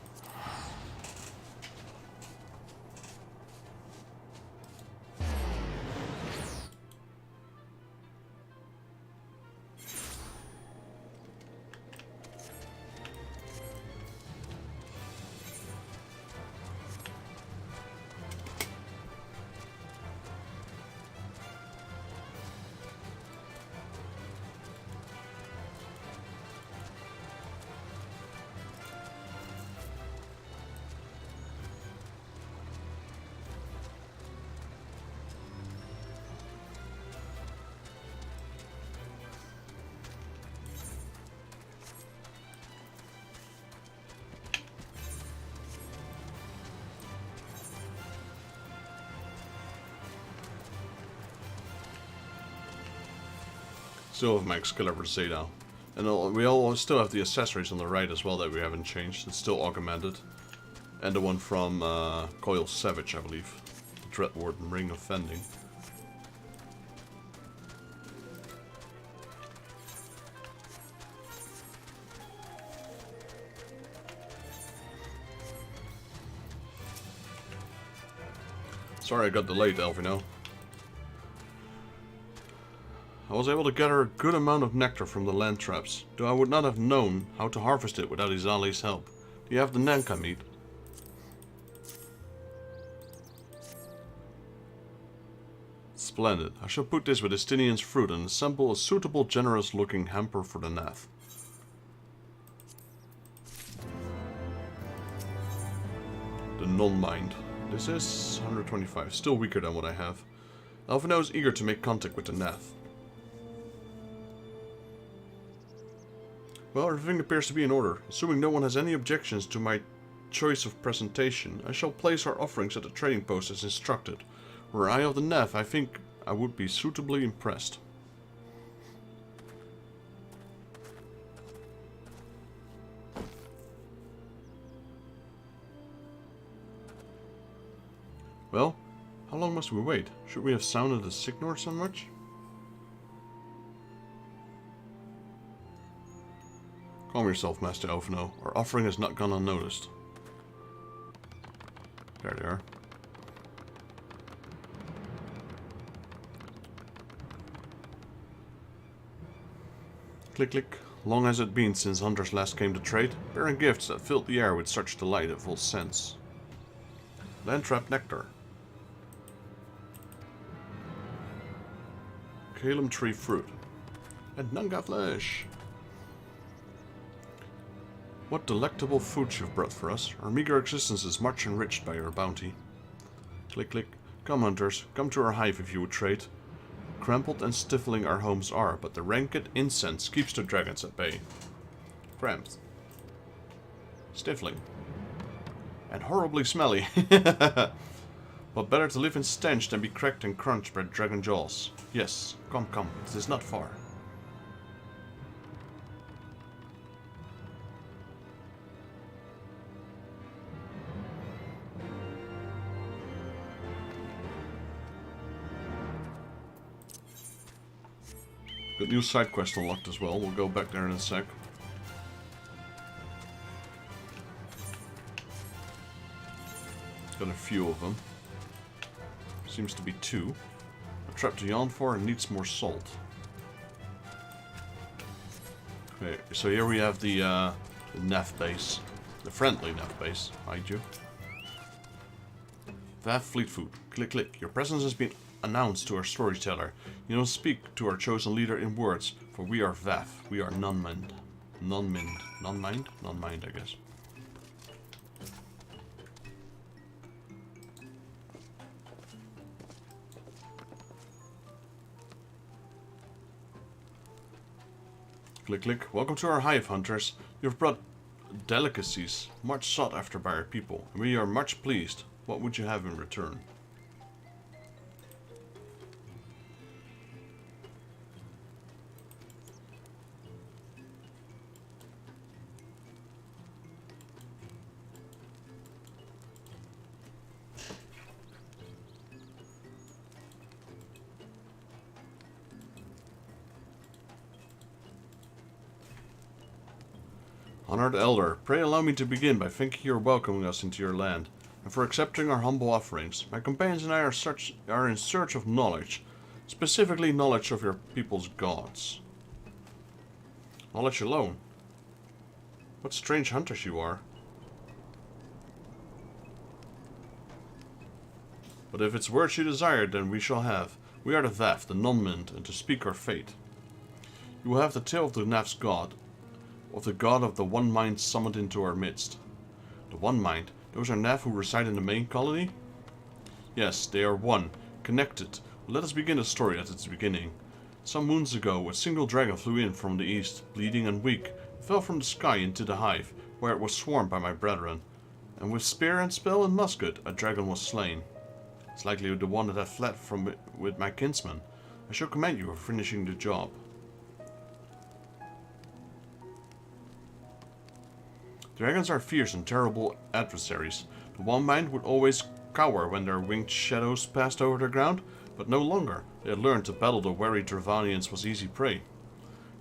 Still have my Excalibur Zeta. And we all still have the accessories on the right as well that we haven't changed. It's still augmented. And the one from Coil Savage, I believe. The Dreadwarden Ring of Fending. Sorry I got delayed, Elvino. I was able to gather a good amount of nectar from the land traps, though I would not have known how to harvest it without Izali's help. Do you have the Nanka meat? Splendid. I shall put this with Estinian's fruit and assemble a suitable, generous-looking hamper for the Nath. The non-mind. This is 125, still weaker than what I have. Elvino is eager to make contact with the Nath. Well, everything appears to be in order. Assuming no one has any objections to my choice of presentation, I shall place our offerings at the trading post as instructed. Were I of the Nath, I think I would be suitably impressed. Well, how long must we wait? Should we have sounded the signal so much? Calm yourself, Master Elfino. Our offering has not gone unnoticed. There they are. Click, click. Long has it been since hunters last came to trade, bearing gifts that filled the air with such delightful scents. Landtrap nectar. Calam tree fruit. And nanga flesh. What delectable food you've brought for us. Our meager existence is much enriched by your bounty. Click, click. Come, hunters, come to our hive if you would trade. Cramped and stifling our homes are, but the rancid incense keeps the dragons at bay. Cramped. Stifling. And horribly smelly. But better to live in stench than be cracked and crunched by dragon jaws. Yes, come, come, it is not far. Got new side quest unlocked as well. We'll go back there in a sec. Got a few of them. Seems to be 2. A trap to yawn for and needs more salt. Okay, so here we have the nav base. The friendly nav base, mind you. Vav Fleet Food. Click, click. Your presence has been announced to our storyteller. You don't speak to our chosen leader in words, for we are Vav. We are non-mind. Non-mind. Non-mind? Non-mind, I guess. Click, click. Welcome to our hive, hunters. You have brought delicacies, much sought after by our people, and we are much pleased. What would you have in return? Honored Elder, pray allow me to begin by thanking you for welcoming us into your land, and for accepting our humble offerings. My companions and I are in search of knowledge, specifically knowledge of your people's gods. Knowledge alone? What strange hunters you are. But if it's words you desire, then we shall have. We are the Vav, the non-mint, and to speak our fate. You will have the tale of the Nav's god, of the god of the One Mind summoned into our midst. The One Mind? Those are Nav who reside in the main colony? Yes, they are one, connected. But let us begin the story at its beginning. Some moons ago, a single dragon flew in from the east, bleeding and weak. It fell from the sky into the hive, where it was swarmed by my brethren. And with spear and spell and musket, a dragon was slain. It's likely the one that I fled from with my kinsman. I shall commend you for finishing the job. Dragons are fierce and terrible adversaries. The One Mind would always cower when their winged shadows passed over the ground, but no longer. They had learned to battle the wary Dravanians was easy prey.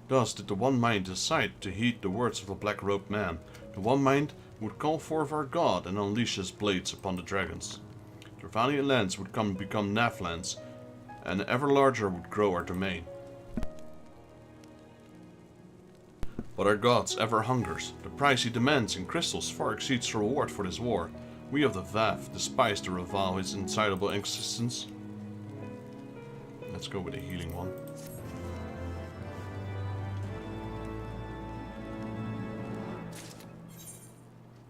Thus did the One Mind decide to heed the words of the black-robed man. The One Mind would call forth our god and unleash his blades upon the dragons. Dravanian lands would become Nav lands, and ever larger would grow our domain. But our god's ever hungers. The price he demands in crystals far exceeds the reward for this war. We of the Vav despise to revile his insatiable existence. Let's go with a healing one.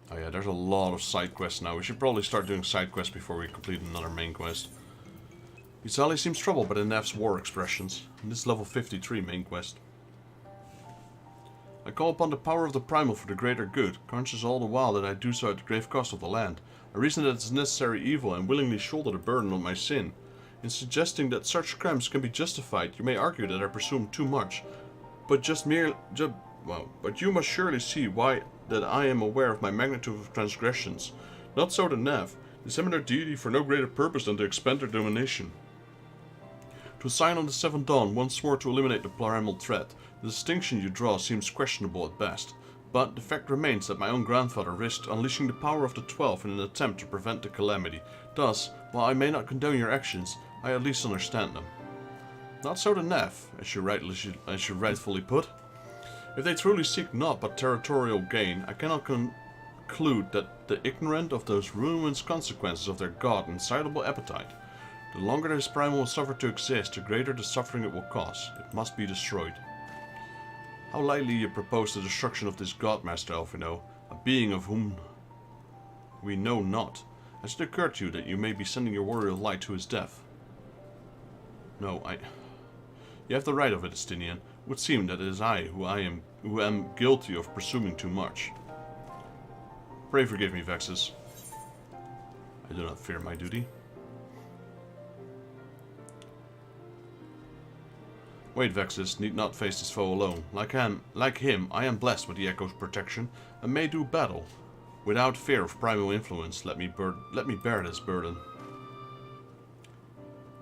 Oh yeah, there's a lot of side quests now. We should probably start doing side quests before we complete another main quest. Izali seems troubled by the Nav's war expressions. And this is level 53 main quest. I call upon the power of the primal for the greater good, conscious all the while that I do so at the grave cost of the land. I reason that it is necessary evil and willingly shoulder the burden of my sin. In suggesting that such crimes can be justified, you may argue that I presume too much, but but you must surely see why that I am aware of my magnitude of transgressions. Not so the Nav. They summon their deity for no greater purpose than to expand their domination. To assign on the seventh dawn once more to eliminate the primal threat. The distinction you draw seems questionable at best, but the fact remains that my own grandfather risked unleashing the power of the 12 in an attempt to prevent the calamity. Thus, while I may not condone your actions, I at least understand them. Not so the Nav, as you rightfully put. If they truly seek naught but territorial gain, I cannot conclude that the ignorant of those ruinous consequences of their god insatiable appetite. The longer this primal will suffer to exist, the greater the suffering it will cause. It must be destroyed. How lightly you propose the destruction of this god, Master Elfino, a being of whom we know not. Has it occurred to you that you may be sending your warrior of light to his death? No, You have the right of it, Estinian. It would seem that it is I who am guilty of presuming too much. Pray forgive me, Vexus. I do not fear my duty. Wait, Vexus need not face this foe alone. Like him, I am blessed with the Echo's protection, and may do battle. Without fear of primal influence, let me bear this burden.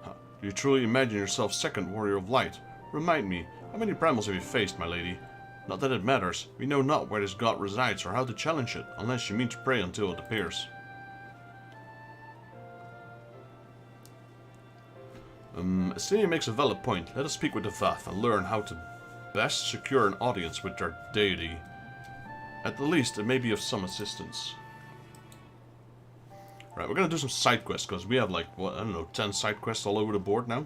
Do you truly imagine yourself second warrior of light? Remind me, how many primals have you faced, my lady? Not that it matters. We know not where this god resides or how to challenge it, unless you mean to pray until it appears. Estinian makes a valid point. Let us speak with the Vath and learn how to best secure an audience with their deity. At the least, it may be of some assistance. Right, we're gonna do some side quests, because we have like, what, I don't know, 10 side quests all over the board now.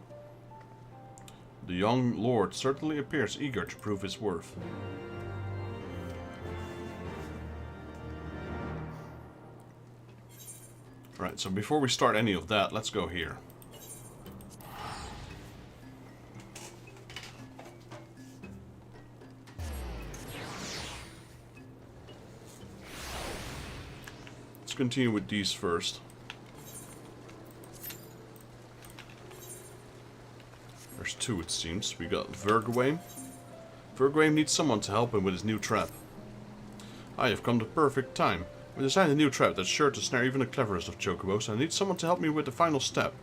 The young lord certainly appears eager to prove his worth. Right, so before we start any of that, let's go here. Continue with these first. There's two, it seems. We got Vergawain. Vergawain needs someone to help him with his new trap. I have come to perfect time. We designed a new trap that's sure to snare even the cleverest of chocobos, and I need someone to help me with the final step.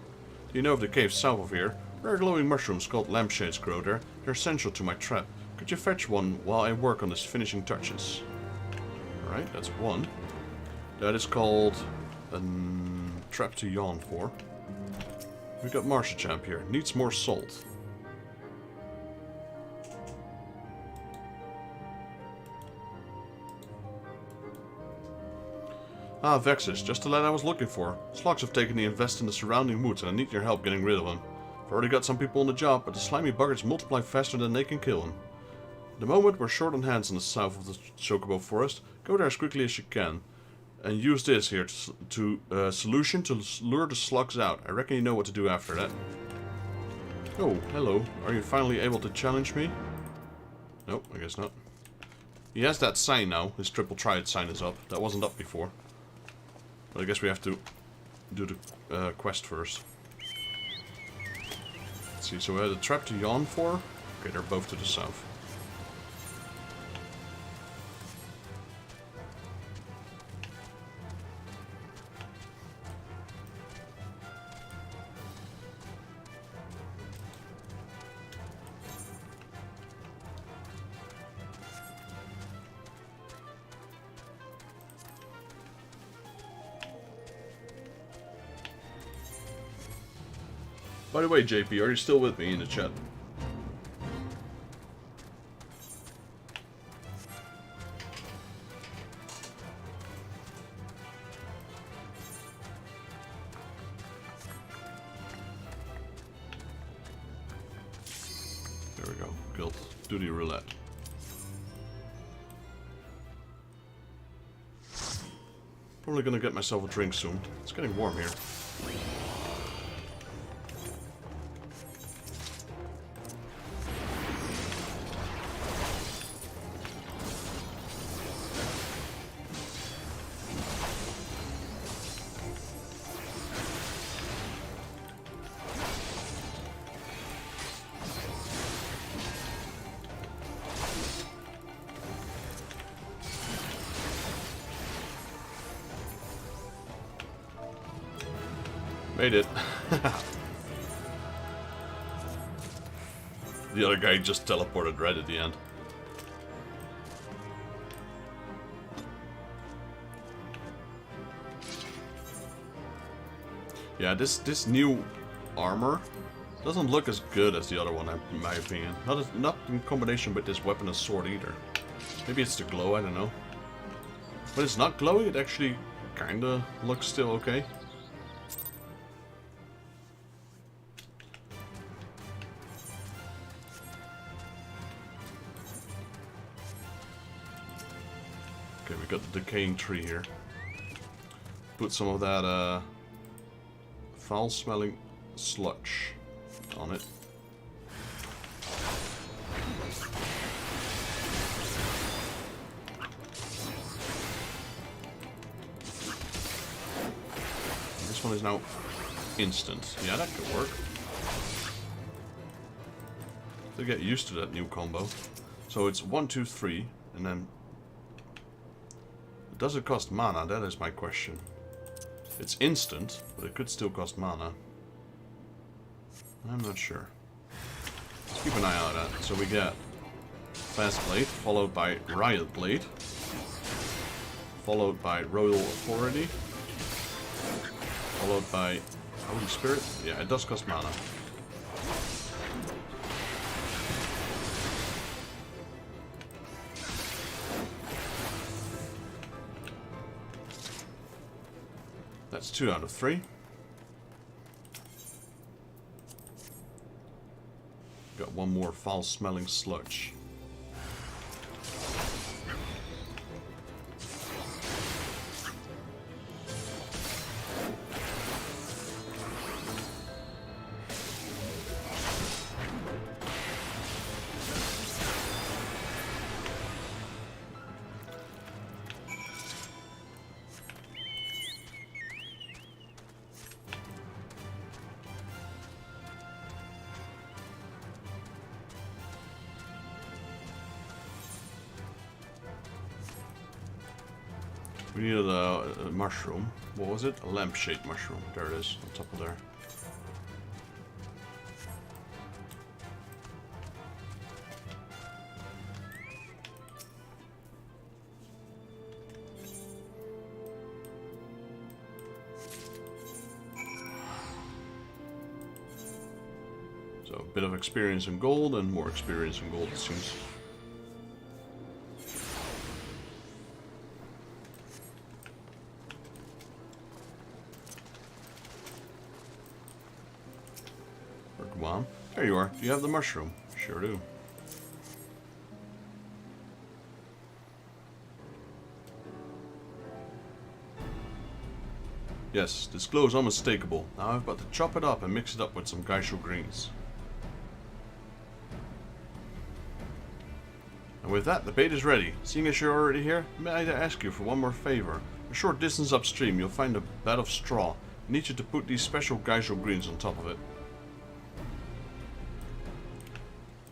Do you know of the cave south of here? Rare glowing mushrooms called lampshades grow there. They're essential to my trap. Could you fetch one while I work on this finishing touches? Alright, that's one. That is called a trap to yawn for. We got Marshachamp here. Needs more salt. Ah, Vexus, just the lad I was looking for. Slugs have taken the invest in the surrounding woods, and I need your help getting rid of them. I've already got some people on the job, but the slimy buggers multiply faster than they can kill them. At the moment, we're short on hands in the south of the Chocobo Forest. Go there as quickly as you can. And use this here to solution to lure the slugs out. I reckon you know what to do after that. Oh, hello. Are you finally able to challenge me? Nope, I guess not. He has that sign now. His triple triad sign is up. That wasn't up before. But I guess we have to do the quest first. Let's see, so we had a trap to yawn for. Okay, they're both to the south. By the way, JP, are you still with me in the chat? There we go. Guild duty roulette. Probably gonna get myself a drink soon. It's getting warm here. Made it. The other guy just teleported right at the end. Yeah, this new armor doesn't look as good as the other one, in my opinion. Not in combination with this weapon and sword either. Maybe it's the glow, I don't know. When it's not glowing, it actually kinda looks still okay. Okay, we got the decaying tree here. Put some of that foul-smelling sludge on it. This one is now instant. Yeah, that could work. To get used to that new combo. So it's 1, 2, 3, and then does it cost mana? That is my question. It's instant, but it could still cost mana. I'm not sure. Let's keep an eye out on that. So we get Fast Blade, followed by Riot Blade, followed by Royal Authority, followed by Holy Spirit. Yeah, it does cost mana. That's 2 out of 3. Got one more foul-smelling sludge. We needed a mushroom. What was it? A lampshade mushroom. There it is, on top of there. So a bit of experience in gold and more experience in gold, it seems. There you are. Do you have the mushroom? Sure do. Yes, this glow is unmistakable. Now I've got to chop it up and mix it up with some geisha greens. And with that, the bait is ready. Seeing as you're already here, may I ask you for one more favor? A short distance upstream, you'll find a bed of straw. I need you to put these special geisha greens on top of it.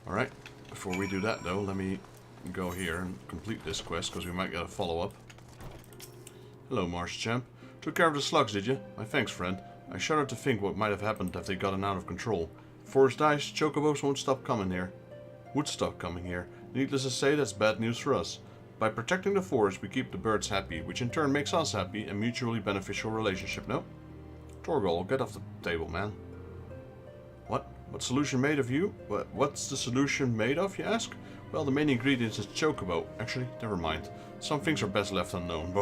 Alright, before we do that though, let me go here and complete this quest, because we might get a follow-up. Hello, Marsh Champ. Took care of the slugs, did you? My thanks, friend. I shudder to think what might have happened if they gotten out of control. If forest dies, chocobos won't stop coming here. Would stop coming here. Needless to say, that's bad news for us. By protecting the forest, we keep the birds happy, which in turn makes us happy, a mutually beneficial relationship, no? Torgal, get off the table, man. What? What solution made of you? What's the solution made of, you ask? Well, the main ingredient is chocobo. Actually, never mind. Some things are best left unknown.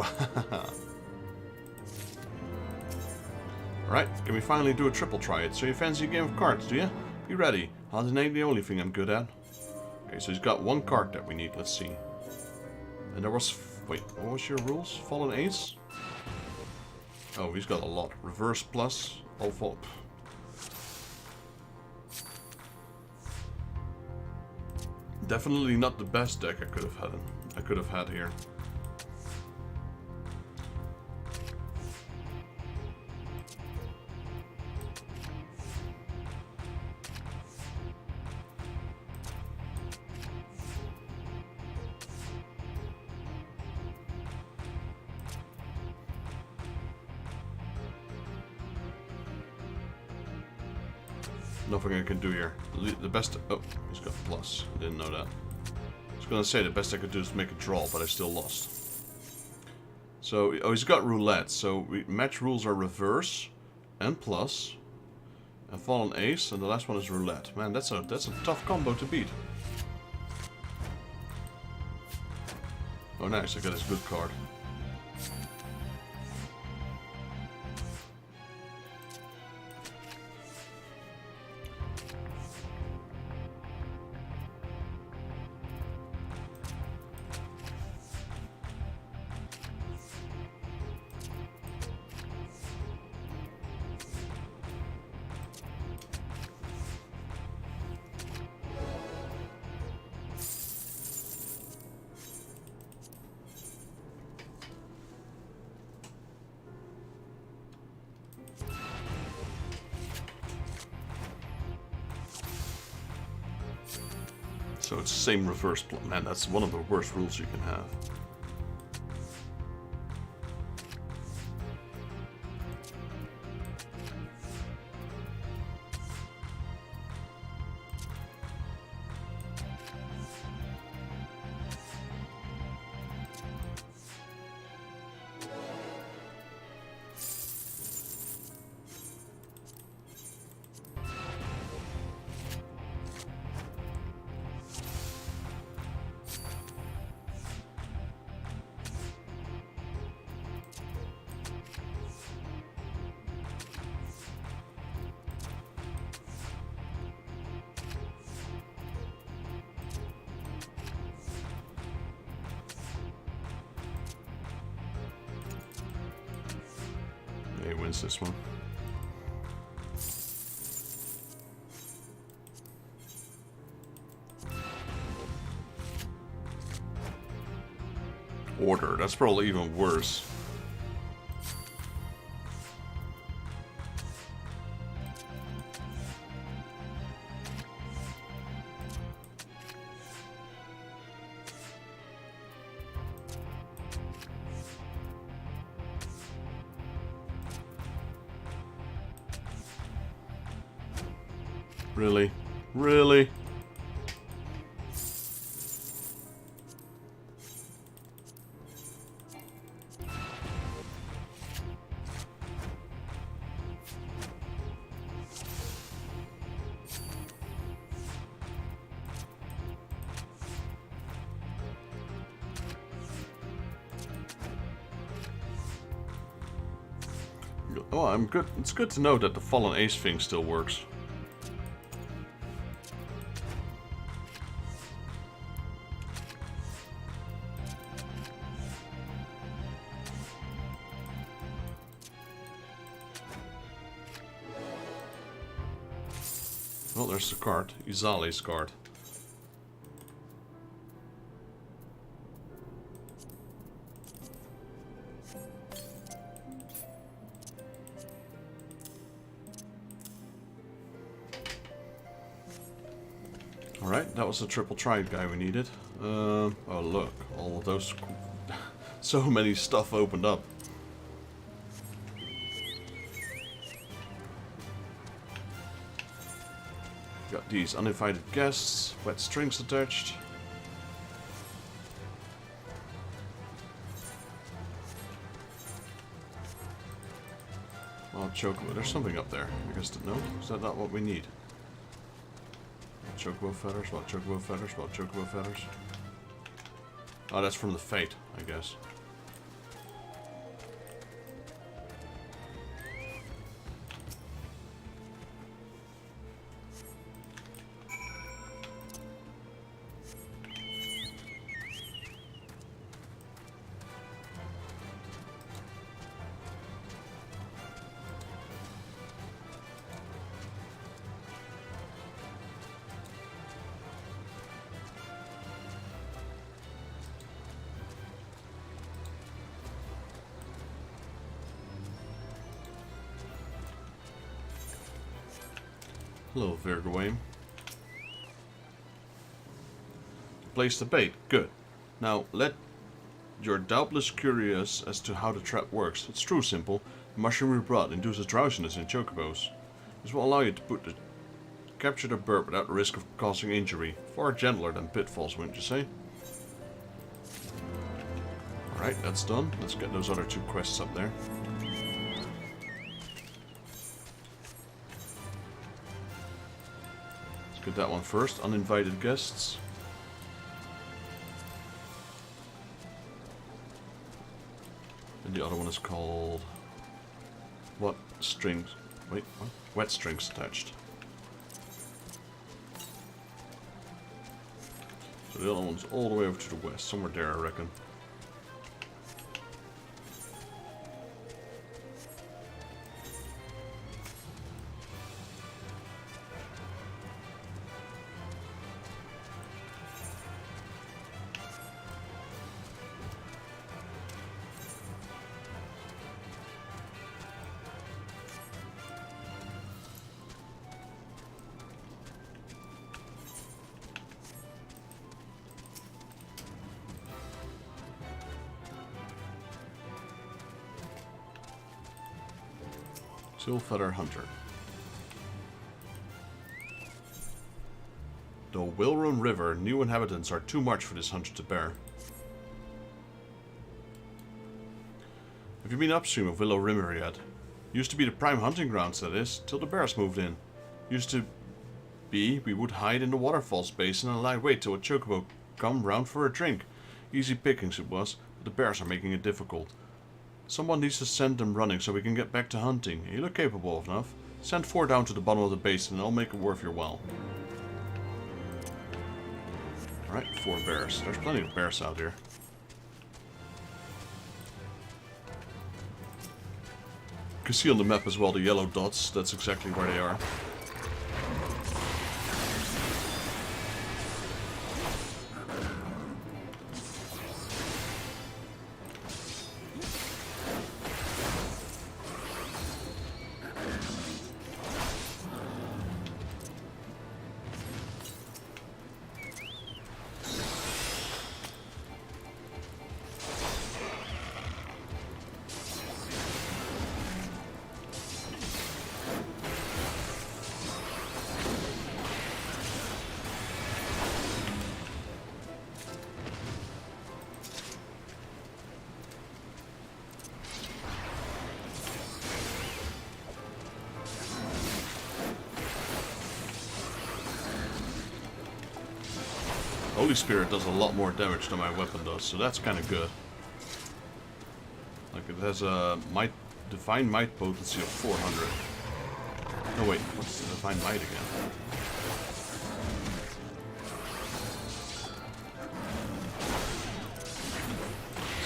Alright, can we finally do a triple triad? So you fancy a game of cards, do you? Be ready. Hunting ain't the only thing I'm good at. Okay, so he's got one card that we need. Let's see. And there was... Wait, what was your rules? Fallen Ace? Oh, he's got a lot. Reverse plus. Alpha... Definitely not the best deck I could have had here. Nothing I can do here. The best... Oh, he's got plus. Didn't know that. I was going to say the best I could do is make a draw, but I still lost. So, oh, he's got roulette. So, match rules are reverse and plus. And fallen ace, and the last one is roulette. Man, that's a tough combo to beat. nice, I got his good card. So it's the same reverse plot. Man, that's one of the worst rules you can have. He wins this one. Order, that's probably even worse. Really? Really? Oh, I'm good. It's good to know that the Fallen Ace thing still works. Well, there's the card. Izali's card. Alright, that was the triple triad guy we needed. Oh look, all of those... so many stuff opened up. Got these uninvited guests, wet strings attached. Oh, chocobo. There's something up there. I guess no. Is that not what we need? Chocobo feathers. What chocobo feathers? What chocobo feathers? Oh, that's from the Fate, I guess. Hello, Virgawaim. Place the bait. Good. Now, you're doubtless curious as to how the trap works. It's true simple. The mushroom we brought induces drowsiness in chocobos. This will allow you to capture the bird without the risk of causing injury. Far gentler than pitfalls, wouldn't you say? Alright, that's done. Let's get those other two quests up there. Get that one first. Uninvited guests. And the other one is called... What? Strings. Wait, what? Wet strings attached. So the other one's all the way over to the west. Somewhere there, I reckon. Tailfeather Hunter. The Wilrun River, new inhabitants are too much for this hunter to bear. Have you been upstream of Willow River yet? Used to be the prime hunting grounds, that is, till the bears moved in. Used to be, we would hide in the waterfalls basin and lie wait till a chocobo come round for a drink. Easy pickings it was, but the bears are making it difficult. Someone needs to send them running so we can get back to hunting. You look capable of enough. Send 4 down to the bottom of the basin and I'll make it worth your while. Alright, 4 bears. There's plenty of bears out here. You can see on the map as well the yellow dots. That's exactly where they are. Holy Spirit does a lot more damage than my weapon does, so that's kind of good. Like, it has a Divine Might potency of 400. Oh wait, what's the Divine Might again?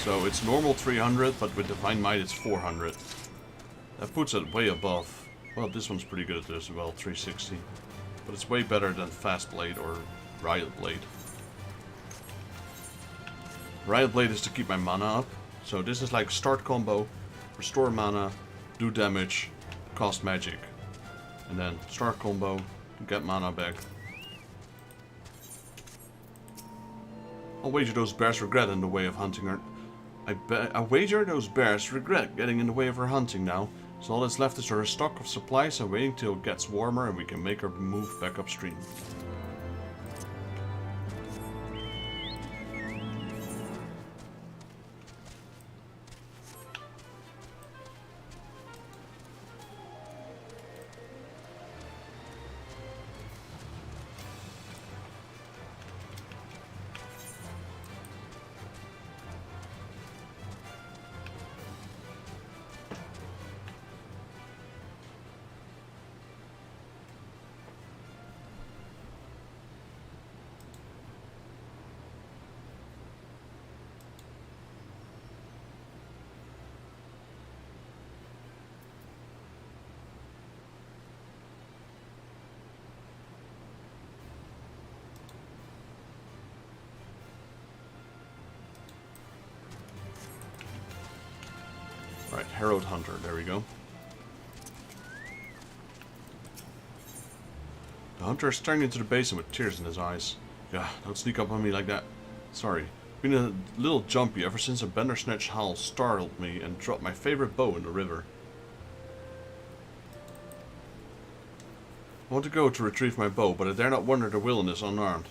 So it's normal 300, but with Divine Might it's 400. That puts it way above. Well, this one's pretty good at this as well, 360. But it's way better than Fast Blade or Riot Blade. Riot Blade is to keep my mana up. So this is like start combo, restore mana, do damage, cost magic. And then start combo, get mana back. I'll wager those bears regret in the way of hunting her. I wager those bears regret getting in the way of her hunting now. So all that's left is her stock of supplies and waiting till it gets warmer and we can make her move back upstream. Alright, Harrowed Hunter, there we go. The hunter is staring into the basin with tears in his eyes. Yeah, don't sneak up on me like that. Sorry. Been a little jumpy ever since a Bandersnatch howl startled me and dropped my favorite bow in the river. I want to go to retrieve my bow, but I dare not wander the wilderness unarmed.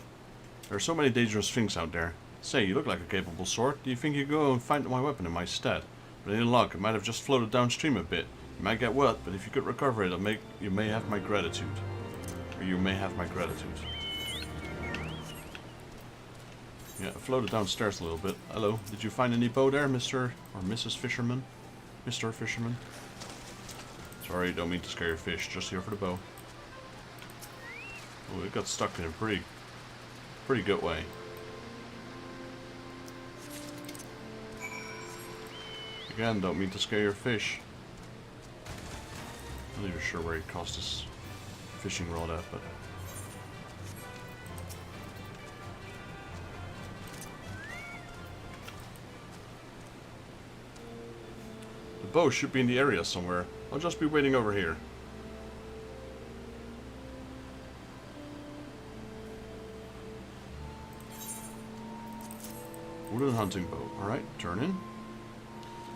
There are so many dangerous things out there. Say, you look like a capable sword. Do you think you could go and find my weapon in my stead? But in luck, it might have just floated downstream a bit. You might get wet, but if you could recover it, you may have my gratitude. Or you may have my gratitude. Yeah, I floated downstairs a little bit. Hello, did you find any bow there, Mr. or Mrs. Fisherman? Mr. Fisherman? Sorry, don't mean to scare your fish, just here for the bow. Oh, it got stuck in a pretty good way. Again, don't mean to scare your fish. I'm not even sure where he cast his fishing rod at, but... The bow should be in the area somewhere. I'll just be waiting over here. Wooden hunting bow. Alright, turn in.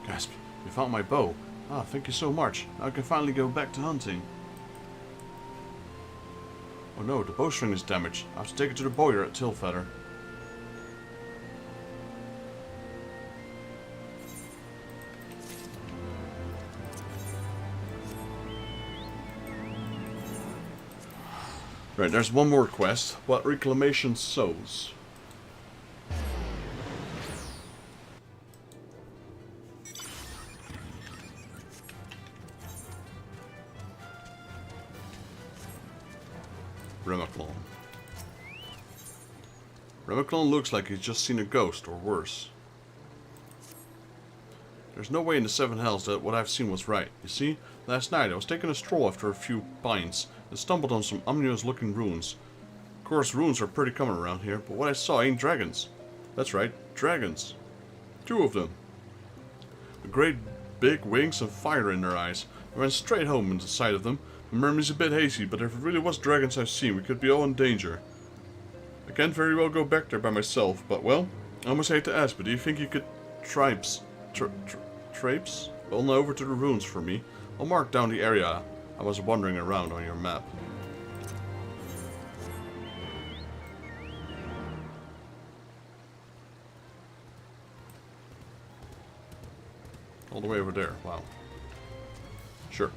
Gasp, you found my bow. Ah, thank you so much. Now I can finally go back to hunting. Oh no, the bowstring is damaged. I have to take it to the bowyer at Tilfeather. Right, there's one more quest. What reclamation sows? Remiclon looks like he's just seen a ghost, or worse. There's no way in the Seven Hells that what I've seen was right. You see, last night I was taking a stroll after a few pints and stumbled on some ominous looking ruins. Of course, ruins are pretty common around here, but what I saw ain't dragons. That's right, dragons. 2 of them. With great big wings and fire in their eyes. I went straight home into sight of them. My memory's a bit hazy, but if it really was dragons I've seen, we could be all in danger. I can't very well go back there by myself, but well, I almost hate to ask, but do you think you could traipse on over to the ruins for me? I'll mark down the area I was wandering around on your map. All the way over there, wow. Sure.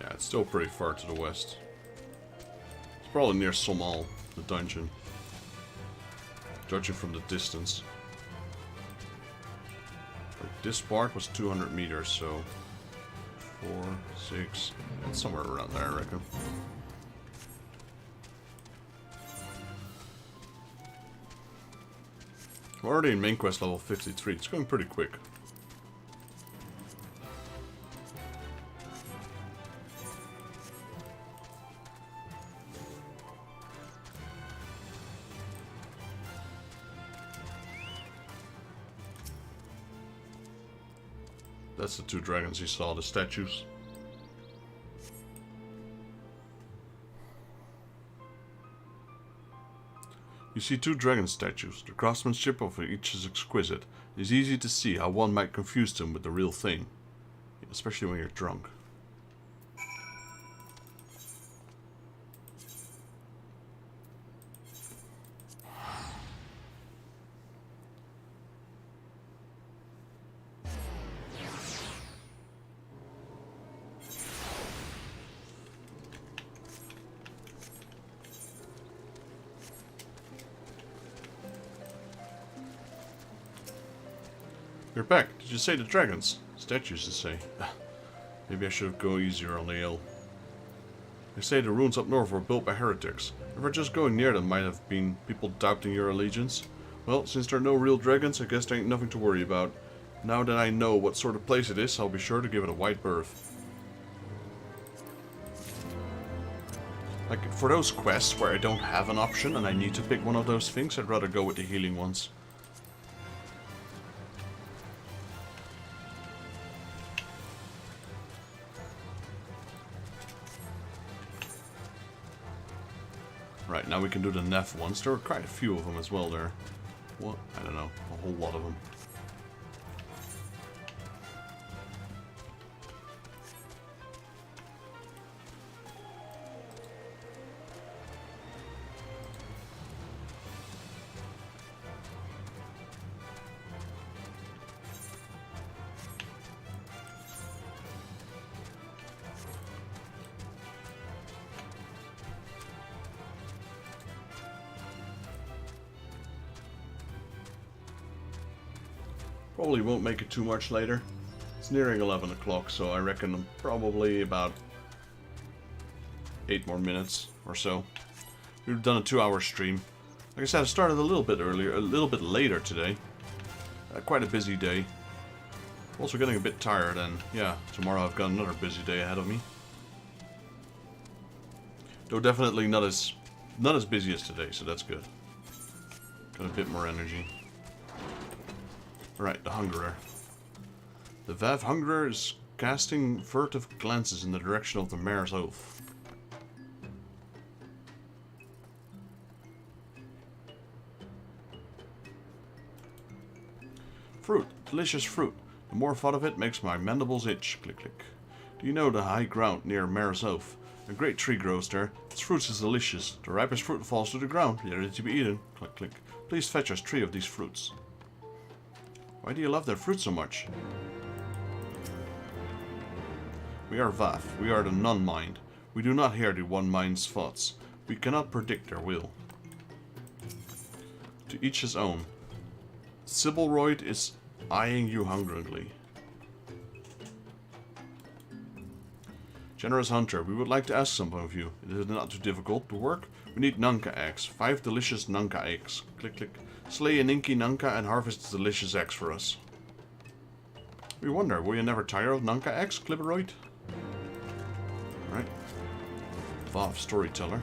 Yeah, it's still pretty far to the west. It's probably near Somal, the dungeon. Judging from the distance. Like this part was 200 meters, so 4, 6, and somewhere around there, I reckon. We're already in main quest level 53. It's going pretty quick. That's the 2 dragons you saw, the statues. You see 2 dragon statues. The craftsmanship of each is exquisite. It is easy to see how one might confuse them with the real thing. Especially when you're drunk. You're back. Did you say the dragons? Statues to say. Maybe I should go easier on the ale. They say the ruins up north were built by heretics. If we're just going near them might have been people doubting your allegiance. Well, since there are no real dragons, I guess there ain't nothing to worry about. Now that I know what sort of place it is, I'll be sure to give it a wide berth. Like, for those quests where I don't have an option and I need to pick one of those things, I'd rather go with the healing ones. Right, now we can do the Neff ones. There are quite a few of them as well there. What? I don't know. A whole lot of them. Probably won't make it too much later. It's nearing 11 o'clock, so I reckon probably about 8 more minutes or so. We've done a 2-hour stream. Like I said, I started a little bit earlier, a little bit later today. Quite a busy day. Also getting a bit tired, and yeah, tomorrow I've got another busy day ahead of me. Though definitely not as busy as today, so that's good. Got a bit more energy. Right, the Hungerer. The Vav Hungerer is casting furtive glances in the direction of the Mare's Oath. Fruit. Delicious fruit. The more thought of it makes my mandibles itch. Click, click. Do you know the high ground near Mare's Oath? A great tree grows there. Its fruits is delicious. The ripest fruit falls to the ground, ready to be eaten. Click, click. Please fetch us 3 of these fruits. Why do you love their fruit so much? We are Vav. We are the non-mind. We do not hear the one mind's thoughts. We cannot predict their will. To each his own. Sibylroyd is eyeing you hungrily. Generous Hunter, we would like to ask something of you. It is not too difficult to work. We need Nanka eggs. 5 delicious Nanka eggs. Click, click. Slay an inky Nanka and harvest delicious eggs for us. We wonder, will you never tire of Nanka eggs, Clipperoid? Right. Vav, storyteller.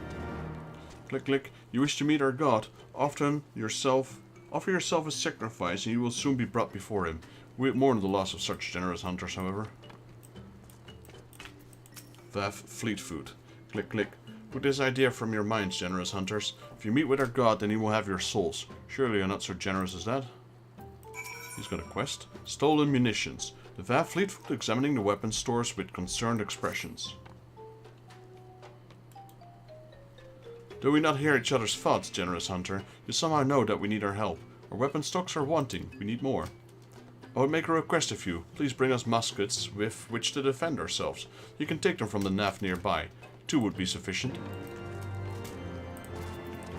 Click, click. You wish to meet our god. Offer yourself a sacrifice and you will soon be brought before him. We mourn the loss of such generous hunters, however. Vav, fleet food. Click, click. Put this idea from your minds, generous hunters. If you meet with our god, then he will have your souls. Surely you're not so generous as that. He's got a quest. Stolen munitions. The Vav fleet food examining the weapon stores with concerned expressions. Do we not hear each other's thoughts, generous hunter? You somehow know that we need our help. Our weapon stocks are wanting. We need more. I would make a request of you. Please bring us muskets with which to defend ourselves. You can take them from the nav nearby. 2 would be sufficient.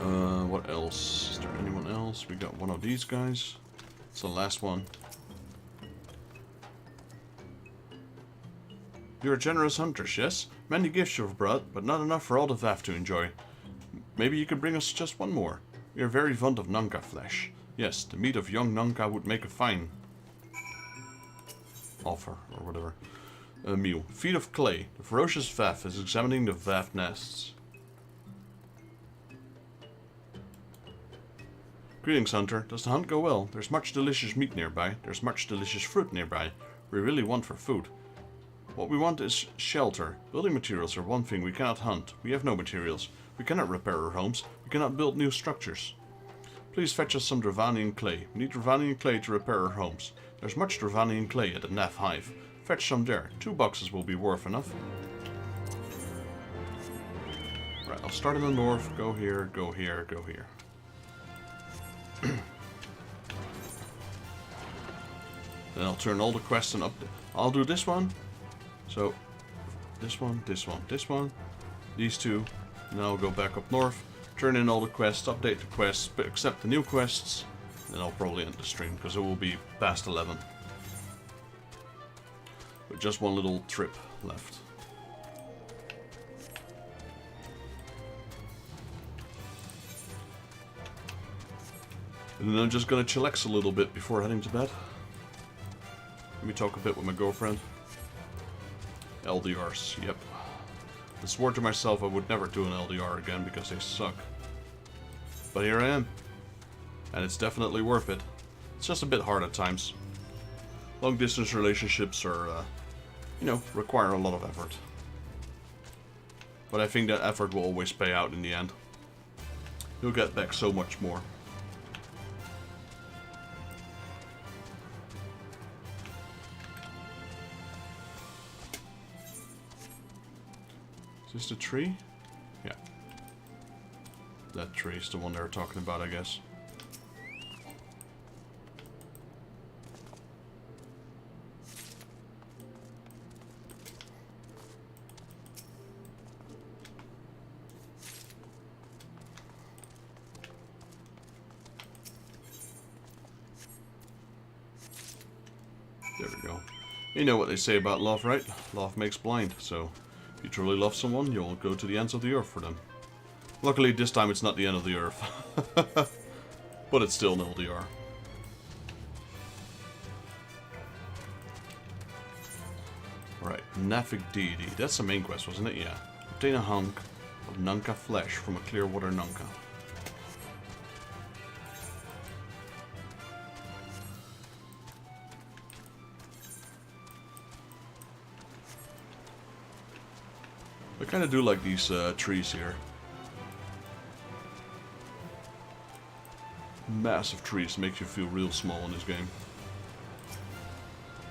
What else? Is there anyone else? We got one of these guys. It's the last one. You're a generous hunter, yes? Many gifts you've brought, but not enough for all the Vav to enjoy. Maybe you could bring us just one more. We are very fond of Nanka flesh. Yes, the meat of young Nanka would make a fine offer, or whatever. A meal. Feet of clay. The ferocious Vav is examining the Vav nests. Greetings, hunter. Does the hunt go well? There's much delicious meat nearby. There's much delicious fruit nearby. We really want for food. What we want is shelter. Building materials are one thing we cannot hunt. We have no materials. We cannot repair our homes. We cannot build new structures. Please fetch us some Dravanian clay. We need Dravanian clay to repair our homes. There's much Dravanian clay at the Nav Hive. Fetch some there. 2 boxes will be worth enough. Right, I'll start in the north. Go here, go here, go here. Then I'll turn all the quests and update. I'll do this one. So, this one, this one, this one. These 2. Now I'll go back up north. Turn in all the quests, update the quests, but accept the new quests. Then I'll probably end the stream because it will be past 11. With just one little trip left. And then I'm just gonna chillax a little bit before heading to bed. me talk a bit with my girlfriend. LDRs, yep. I swore to myself I would never do an LDR again because they suck. But here I am. And it's definitely worth it. It's just a bit hard at times. Long distance relationships are, you know, require a lot of effort. But I think that effort will always pay out in the end. You'll get back so much more. Is this the tree? Yeah. That tree is the one they were talking about, I guess. There we go. You know what they say about love, right? Love makes blind, so if you truly love someone, you'll go to the ends of the earth for them. Luckily, this time it's not the end of the earth. But it's still an LDR. Right, Nafik Deity. That's the main quest, wasn't it? Yeah. Obtain a hunk of Nunca flesh from a Clearwater Nunca. I kind of do like these trees here. Massive trees make you feel real small in this game.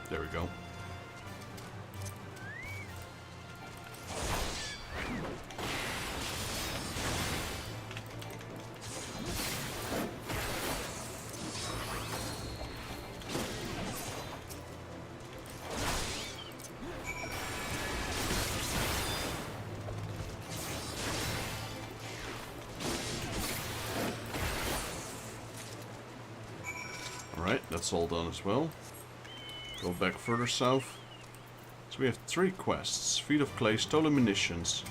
There we go. Alright, that's all done as well. Go back further south. So we have 3 quests. Feet of Clay, Stolen Munitions,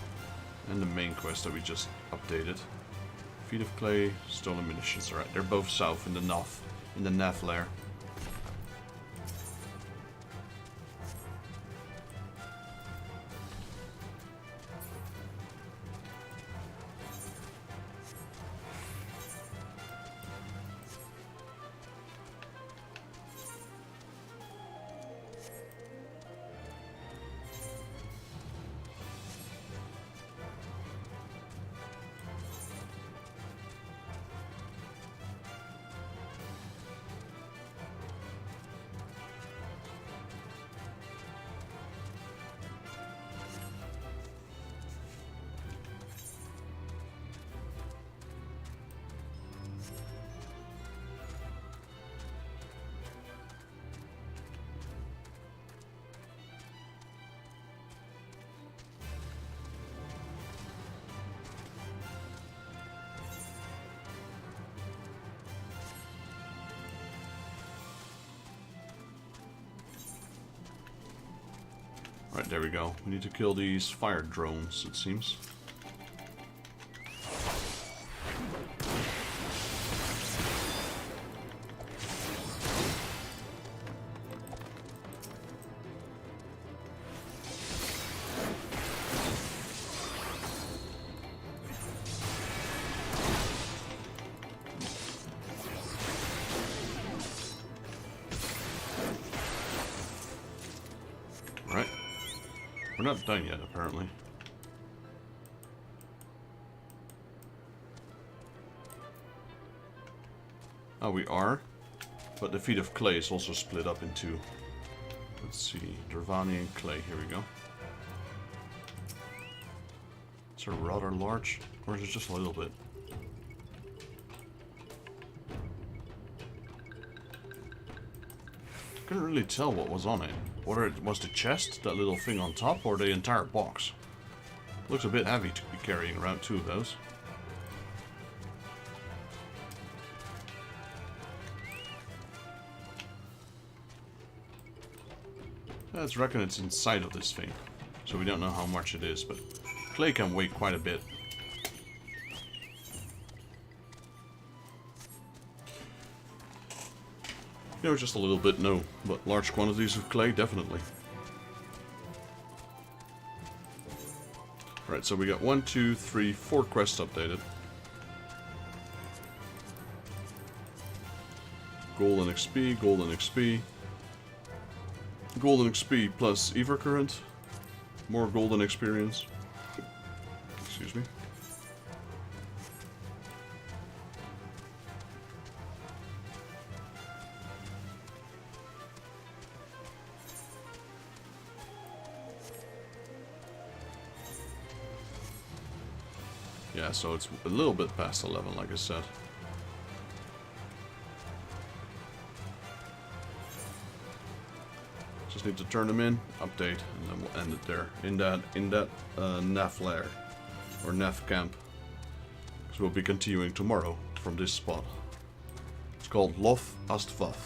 and the main quest that we just updated. Feet of Clay, Stolen Munitions. Alright, they're both south in the Nav lair. Right, there we go. We need to kill these fire drones, it seems. Right. We're not done yet, apparently. Oh, we are? But the Feet of Clay is also split up in 2. Let's see. Dravani and Clay. Here we go. Is it rather large? Or is it just a little bit? Couldn't really tell what was on it. Whether it was the chest, that little thing on top, or the entire box. Looks a bit heavy to be carrying around 2 of those. Let's reckon it's inside of this thing. So we don't know how much it is, but clay can weigh quite a bit. You know, just a little bit, no. But large quantities of clay, definitely. Right, so we got 1, 2, 3, 4 quests updated. Golden XP, Golden XP. Golden XP plus Evercurrent. More golden experience. Excuse me. Yeah, so it's a little bit past 11, like I said. Just need to turn them in, update, and then we'll end it there. In that NAF lair, or NAF camp. Because we'll be continuing tomorrow from this spot. It's called Lof Astvaf.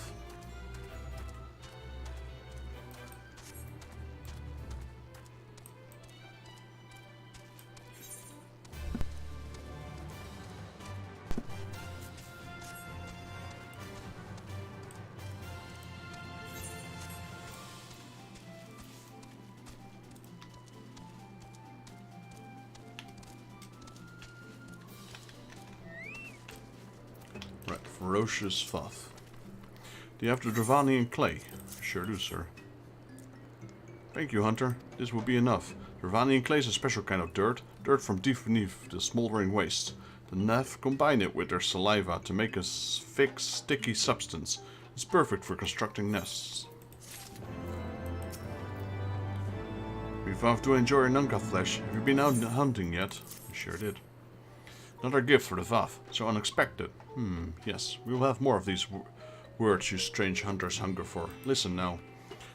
Right, Ferocious Fath. Do you have the Dravanian clay? Sure do, sir. Thank you, Hunter. This will be enough. Dravanian clay is a special kind of dirt. Dirt from deep beneath the smoldering waste. The Nef combine it with their saliva to make a thick, sticky substance. It's perfect for constructing nests. We vow to enjoy our Nunca flesh. Have you been out hunting yet? I sure did. Another gift for the Vav. So unexpected. Yes. We will have more of these words you strange hunters hunger for. Listen now.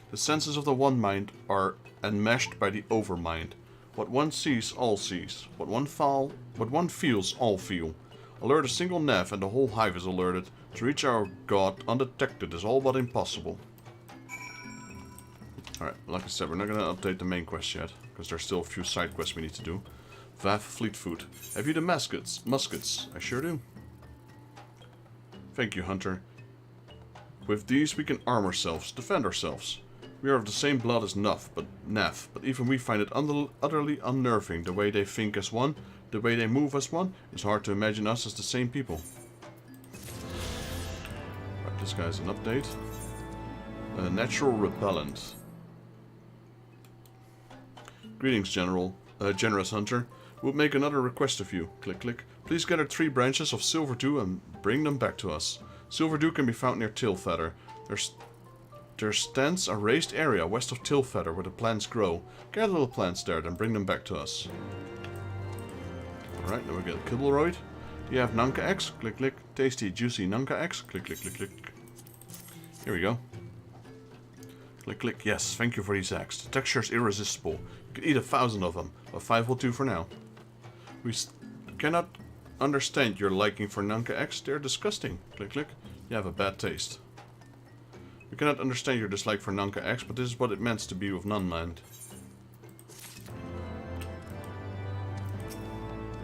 The senses of the one mind are enmeshed by the overmind. What one sees, all sees. What one feels, all feel. Alert a single Nev and the whole hive is alerted. To reach our god undetected is all but impossible. Alright, like I said, we're not going to update the main quest yet. Because there's still a few side quests we need to do. Vav Fleet Food. Have you the muskets? I sure do. Thank you, Hunter. With these we can arm ourselves, defend ourselves. We are of the same blood as Naf, but even we find it utterly unnerving the way they think as one, the way they move as one. It's hard to imagine us as the same people. Right, this guy's an update. Natural repellent. Greetings, Generous Hunter. We'll make another request of you. Click, click. Please gather 3 branches of silver dew and bring them back to us. Silver dew can be found near Tilfeather. There stands a raised area west of Tilfeather where the plants grow. Gather the plants there, then bring them back to us. Alright, now we get Kibbleroid. Do you have Nunca eggs? Click, click. Tasty, juicy Nunca eggs? Click, click, click, click. Here we go. Click, click. Yes, thank you for these eggs. The texture is irresistible. You could eat 1,000 of them, but 5 will do for now. We cannot understand your liking for Nunca eggs. They're disgusting. Click, click. You have a bad taste. We cannot understand your dislike for Nunca eggs, but this is what it meant to be with non-mind.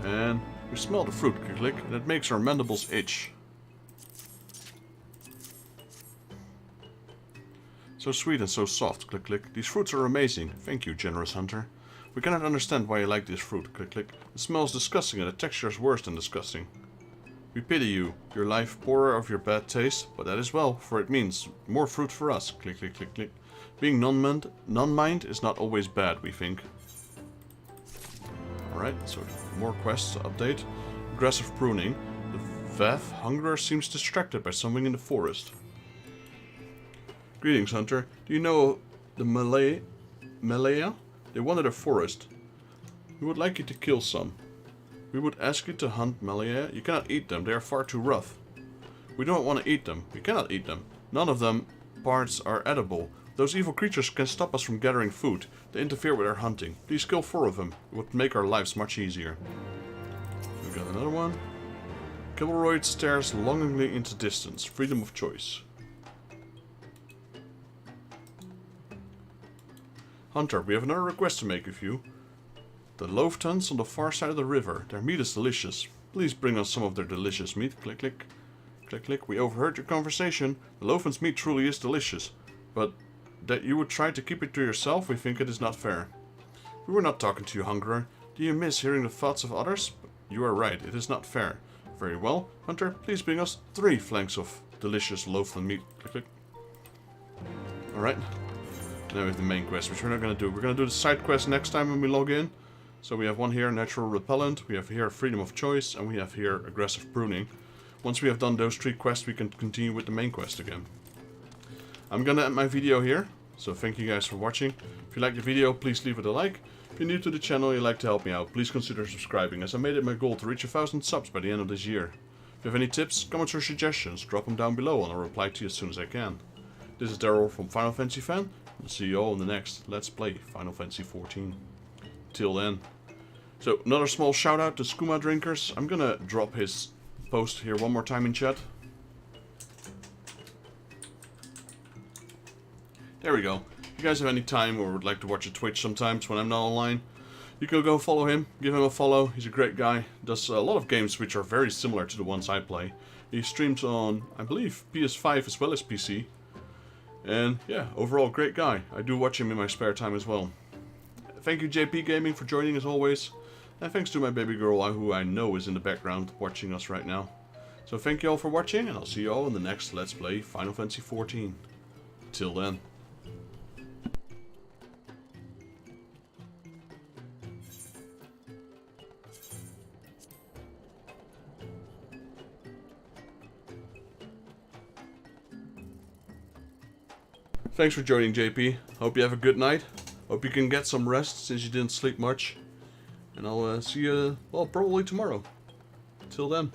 And we smell the fruit, click, click, and it makes our mandibles itch. So sweet and so soft, click, click. These fruits are amazing. Thank you, Generous Hunter. We cannot understand why you like this fruit, click, click. It smells disgusting and the texture is worse than disgusting. We pity you, your life poorer of your bad taste, but that is well, for it means more fruit for us, click, click, click, click. Being non-mind is not always bad, we think. Alright, so more quests to update. Aggressive pruning. The Vav Hungerer seems distracted by something in the forest. Greetings, Hunter. Do you know the Malaya? They wanted a forest. We would like you to kill some. We would ask you to hunt Malaya. You cannot eat them. They are far too rough. We don't want to eat them. We cannot eat them. None of them parts are edible. Those evil creatures can stop us from gathering food. They interfere with our hunting. Please kill 4 of them. It would make our lives much easier. We got another one. Kibbleroid stares longingly into distance. Freedom of choice. Hunter, we have another request to make of you. The Loaftons on the far side of the river. Their meat is delicious. Please bring us some of their delicious meat. Click, click. Click, click. We overheard your conversation. The Loafen's meat truly is delicious, but that you would try to keep it to yourself, we think it is not fair. We were not talking to you, Hungerer. Do you miss hearing the thoughts of others? You are right, it is not fair. Very well, Hunter, please bring us 3 flanks of delicious Loafen meat. Click, click. Alright. Now we have the main quest, which we're not going to do. We're going to do the side quest next time when we log in. So we have one here, Natural Repellent. We have here Freedom of Choice. And we have here Aggressive Pruning. Once we have done those 3 quests, we can continue with the main quest again. I'm going to end my video here. So thank you guys for watching. If you liked the video, please leave it a like. If you're new to the channel and you'd like to help me out, please consider subscribing, as I made it my goal to reach 1,000 subs by the end of this year. If you have any tips, comments or suggestions, drop them down below and I'll reply to you as soon as I can. This is Daryl from Final Fantasy Fan. I'll see you all in the next Let's Play Final Fantasy XIV. Till then. So, another small shout out to Skooma Drinkers. I'm gonna drop his post here one more time in chat. There we go. If you guys have any time or would like to watch a Twitch sometimes when I'm not online, you can go follow him, give him a follow. He's a great guy. Does a lot of games which are very similar to the ones I play. He streams on, I believe, PS5 as well as PC. And yeah, overall great guy. I do watch him in my spare time as well. Thank you JP Gaming for joining as always. And thanks to my baby girl who I know is in the background watching us right now. So thank you all for watching and I'll see you all in the next Let's Play Final Fantasy XIV. Till then. Thanks for joining, JP. Hope you have a good night. Hope you can get some rest since you didn't sleep much. And I'll see you, well, probably tomorrow. Till then.